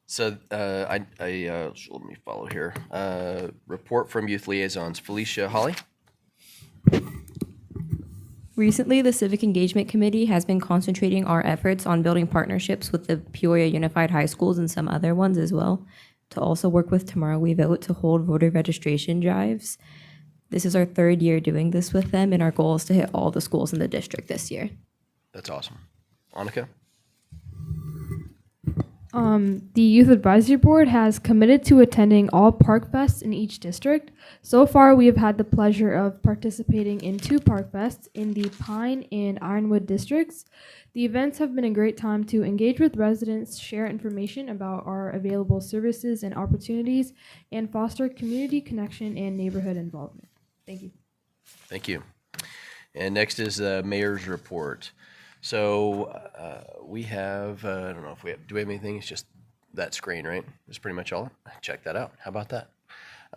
So let me follow here. Report from youth liaisons. Felicia Holly. Recently, the Civic Engagement Committee has been concentrating our efforts on building partnerships with the Peoria Unified High Schools and some other ones as well, to also work with Tomorrow We Vote to hold voter registration drives. This is our third year doing this with them, and our goal is to hit all the schools in the district this year. That's awesome. Annika? The Youth Advisory Board has committed to attending all Park Fests in each district. So far, we have had the pleasure of participating in 2 Park Fests in the Pine and Ironwood districts. The events have been a great time to engage with residents, share information about our available services and opportunities, and foster community connection and neighborhood involvement. Thank you. Thank you. And next is the mayor's report. So we have, I don't know if we have, do we have anything? It's just that screen, right? That's pretty much all. Check that out. How about that?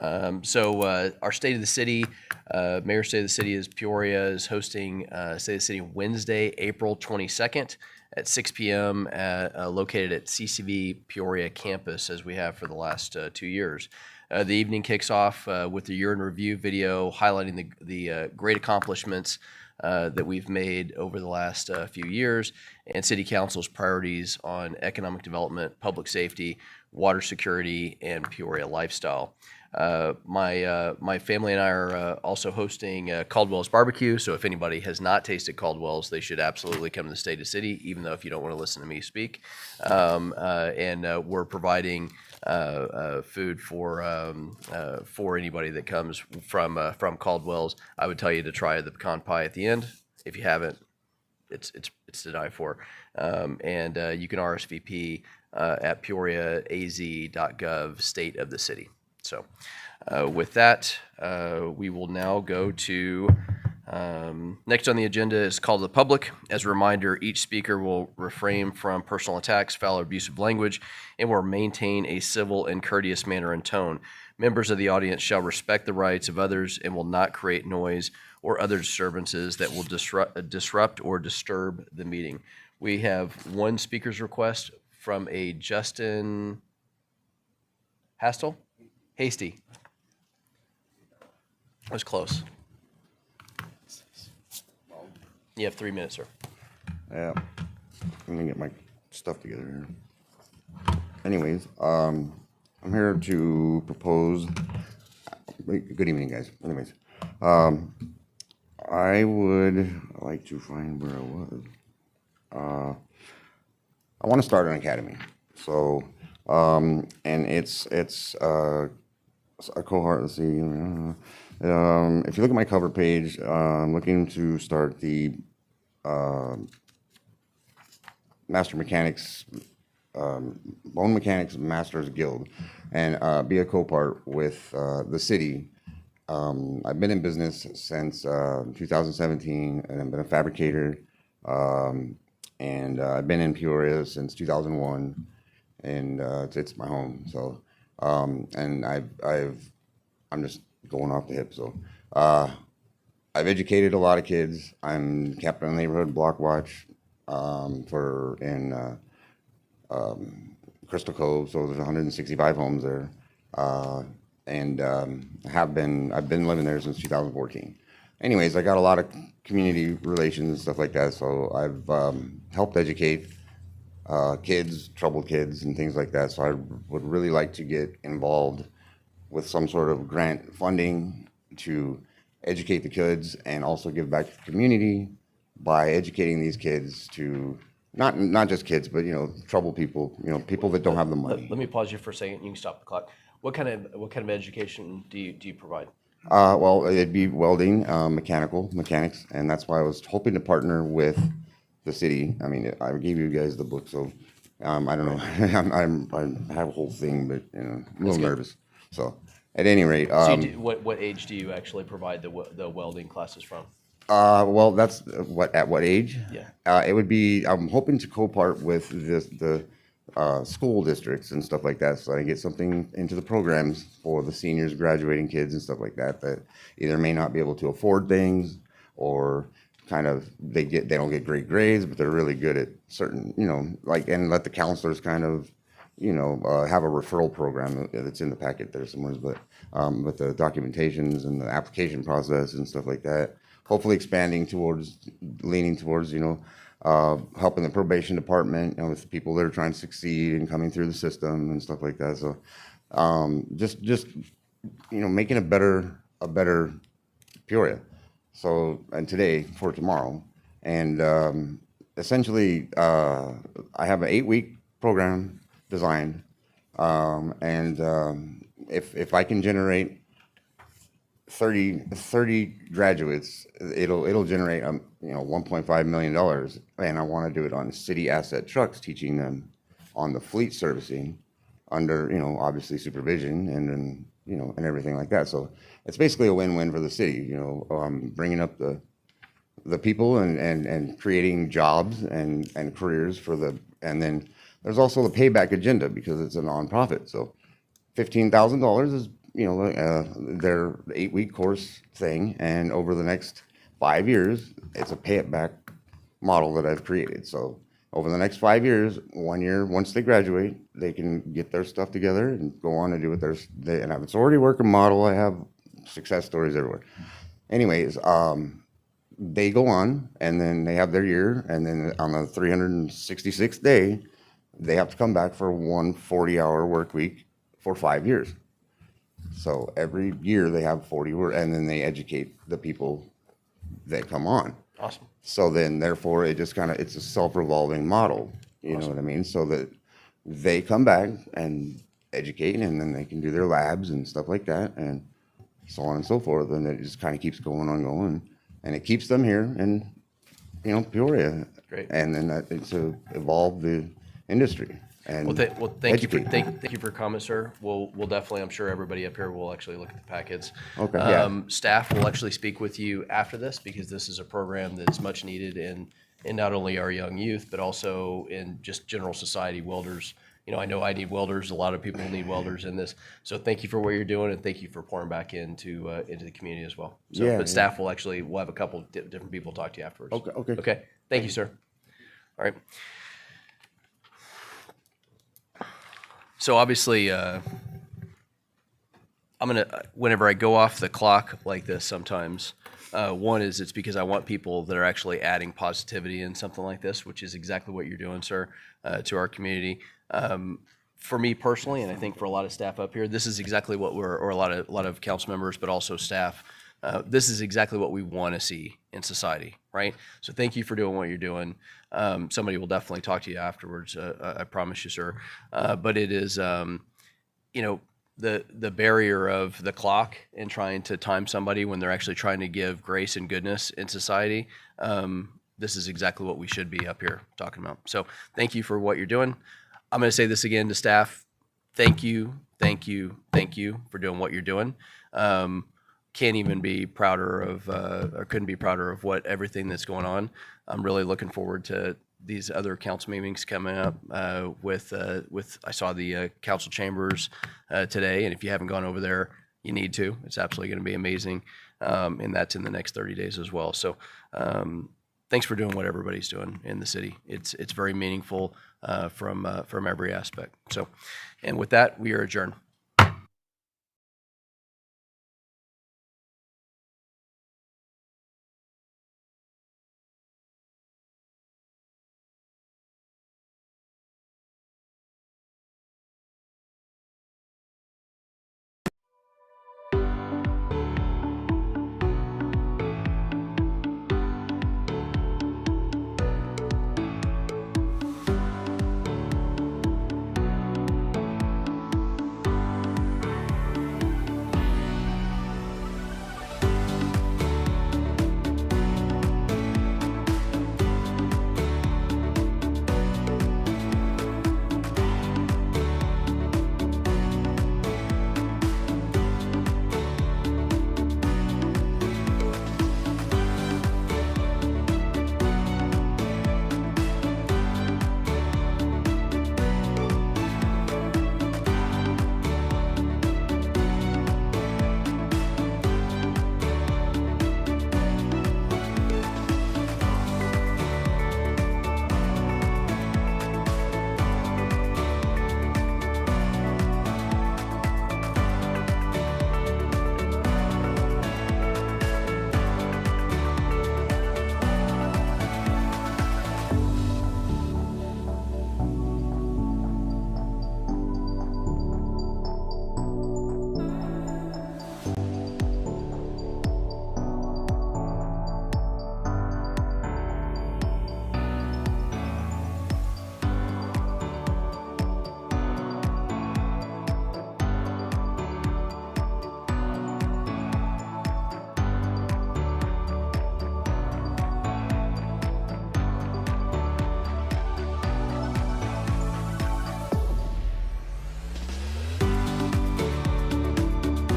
Our State of the City, Mayor State of the City is Peoria is hosting State of the City Wednesday, April 22nd at 6 p.m. Located at CCV Peoria campus, as we have for the last 2 years. The evening kicks off with the year in review video highlighting the great accomplishments that we've made over the last few years, and City Council's priorities on economic development, public safety, water security, and Peoria lifestyle. My family and I are also hosting Caldwell's Barbecue, so if anybody has not tasted Caldwell's, they should absolutely come to the State of the City, even though if you don't want to listen to me speak. We're providing food for anybody that comes from Caldwell's. I would tell you to try the pecan pie at the end. If you haven't, it's to die for. You can RSVP at peoriaaz.gov, State of the City. So with that, we will now go to next on the agenda is call to the public. As a reminder, each speaker will refrain from personal attacks, foul or abusive language, and will maintain a civil and courteous manner and tone. Members of the audience shall respect the rights of others and will not create noise or other disturbances that will disrupt or disturb the meeting. We have one speaker's request from a Justin Hasty. That was close. You have 3 minutes, sir. Yeah. Let me get my stuff together here. Anyways, I'm here to propose. Good evening, guys. Anyways, I would like to find where I was. I want to start an academy. So, and it's a cohort. Let's see. If you look at my cover page, I'm looking to start the Master Mechanics, Bone Mechanics Masters Guild, and be a co-part with the city. I've been in business since 2017, and I've been a fabricator, and I've been in Peoria since 2001, and it's my home. So, and I'm just going off the hip. So, I've educated a lot of kids. I'm captain of the neighborhood block watch in Crystal Cove. So there's 165 homes there, and I've been living there since 2014. Anyways, I got a lot of community relations and stuff like that. So I've helped educate kids, troubled kids, and things like that. So I would really like to get involved with some sort of grant funding to educate the kids and also give back to the community by educating these kids to not just kids, but troubled people, people that don't have the money. Let me pause you for a second. You can stop the clock. What kind of education do you provide? Well, it'd be welding, mechanics, and that's why I was hoping to partner with the city. I mean, I gave you guys the book, so I don't know. I have a whole thing, but I'm a little nervous. So, at any rate, So what age do you actually provide the welding classes from? Well, that's at what age? Yeah. It would be. I'm hoping to co-part with the school districts and stuff like that, so I get something into the programs for the seniors, graduating kids, and stuff like that that either may not be able to afford things, or kind of they don't get great grades, but they're really good at certain, and let the counselors kind of have a referral program that's in the packet there somewhere, but with the documentations and the application process and stuff like that, hopefully leaning towards helping the probation department with people that are trying to succeed and coming through the system and stuff like that. So just making a better Peoria. So, and today for tomorrow. And essentially I have an 8-week program designed, and if I can generate 30 graduates, it'll generate $1.5 million, and I want to do it on city asset trucks, teaching them on the fleet servicing under obviously supervision and and everything like that. So it's basically a win-win for the city. Bringing up the the people and creating jobs and careers for the, and then there's also the payback agenda because it's a nonprofit. So $15,000 is, their 8-week course thing. And over the next 5 years, it's a pay it back model that I've created. So over the next 5 years, 1 year, once they graduate, they can get their stuff together and go on and do what and it's already a working model. I have success stories everywhere. Anyways, they go on and then they have their year, and then on the 366th day, they have to come back for one 40-hour work week for 5 years. So every year they have 40 work, and then they educate the people that come on. Awesome. So then, therefore, it just kind of, it's a self-revolving model, you know what I mean? So that they come back and educate, and then they can do their labs and stuff like that, and so on and so forth. And it just kind of keeps going on going. And it keeps them here in, Peoria. Great. And then it's to evolve the industry. And Thank you for your comments, sir. We'll definitely, I'm sure everybody up here will actually look at the packets. Okay, yeah. Staff will actually speak with you after this because this is a program that's much needed in not only our young youth, but also in just general society, welders. I know I need welders. A lot of people need welders in this. So thank you for what you're doing, and thank you for pouring back into the community as well. So, Yeah, but staff will actually, we'll have a couple different people talk to you afterwards. Okay. Okay. Thank you, sir. All right. So obviously, I'm gonna, whenever I go off the clock like this sometimes, one is it's because I want people that are actually adding positivity in something like this, which is exactly what you're doing, sir, to our community. For me personally, and I think for a lot of staff up here, this is exactly what or a lot of council members, but also staff, this is exactly what we want to see in society, right? So thank you for doing what you're doing. Somebody will definitely talk to you afterwards. I promise you, sir. But it is, the barrier of the clock and trying to time somebody when they're actually trying to give grace and goodness in society. This is exactly what we should be up here talking about. So thank you for what you're doing. I'm going to say this again to staff. Thank you for doing what you're doing. Can't even be prouder of, or couldn't be prouder of everything that's going on. I'm really looking forward to these other council meetings coming up with I saw the council chambers today, and if you haven't gone over there, you need to. It's absolutely going to be amazing, and that's in the next 30 days as well. So thanks for doing what everybody's doing in the city. It's very meaningful from every aspect. So, and with that, we are adjourned.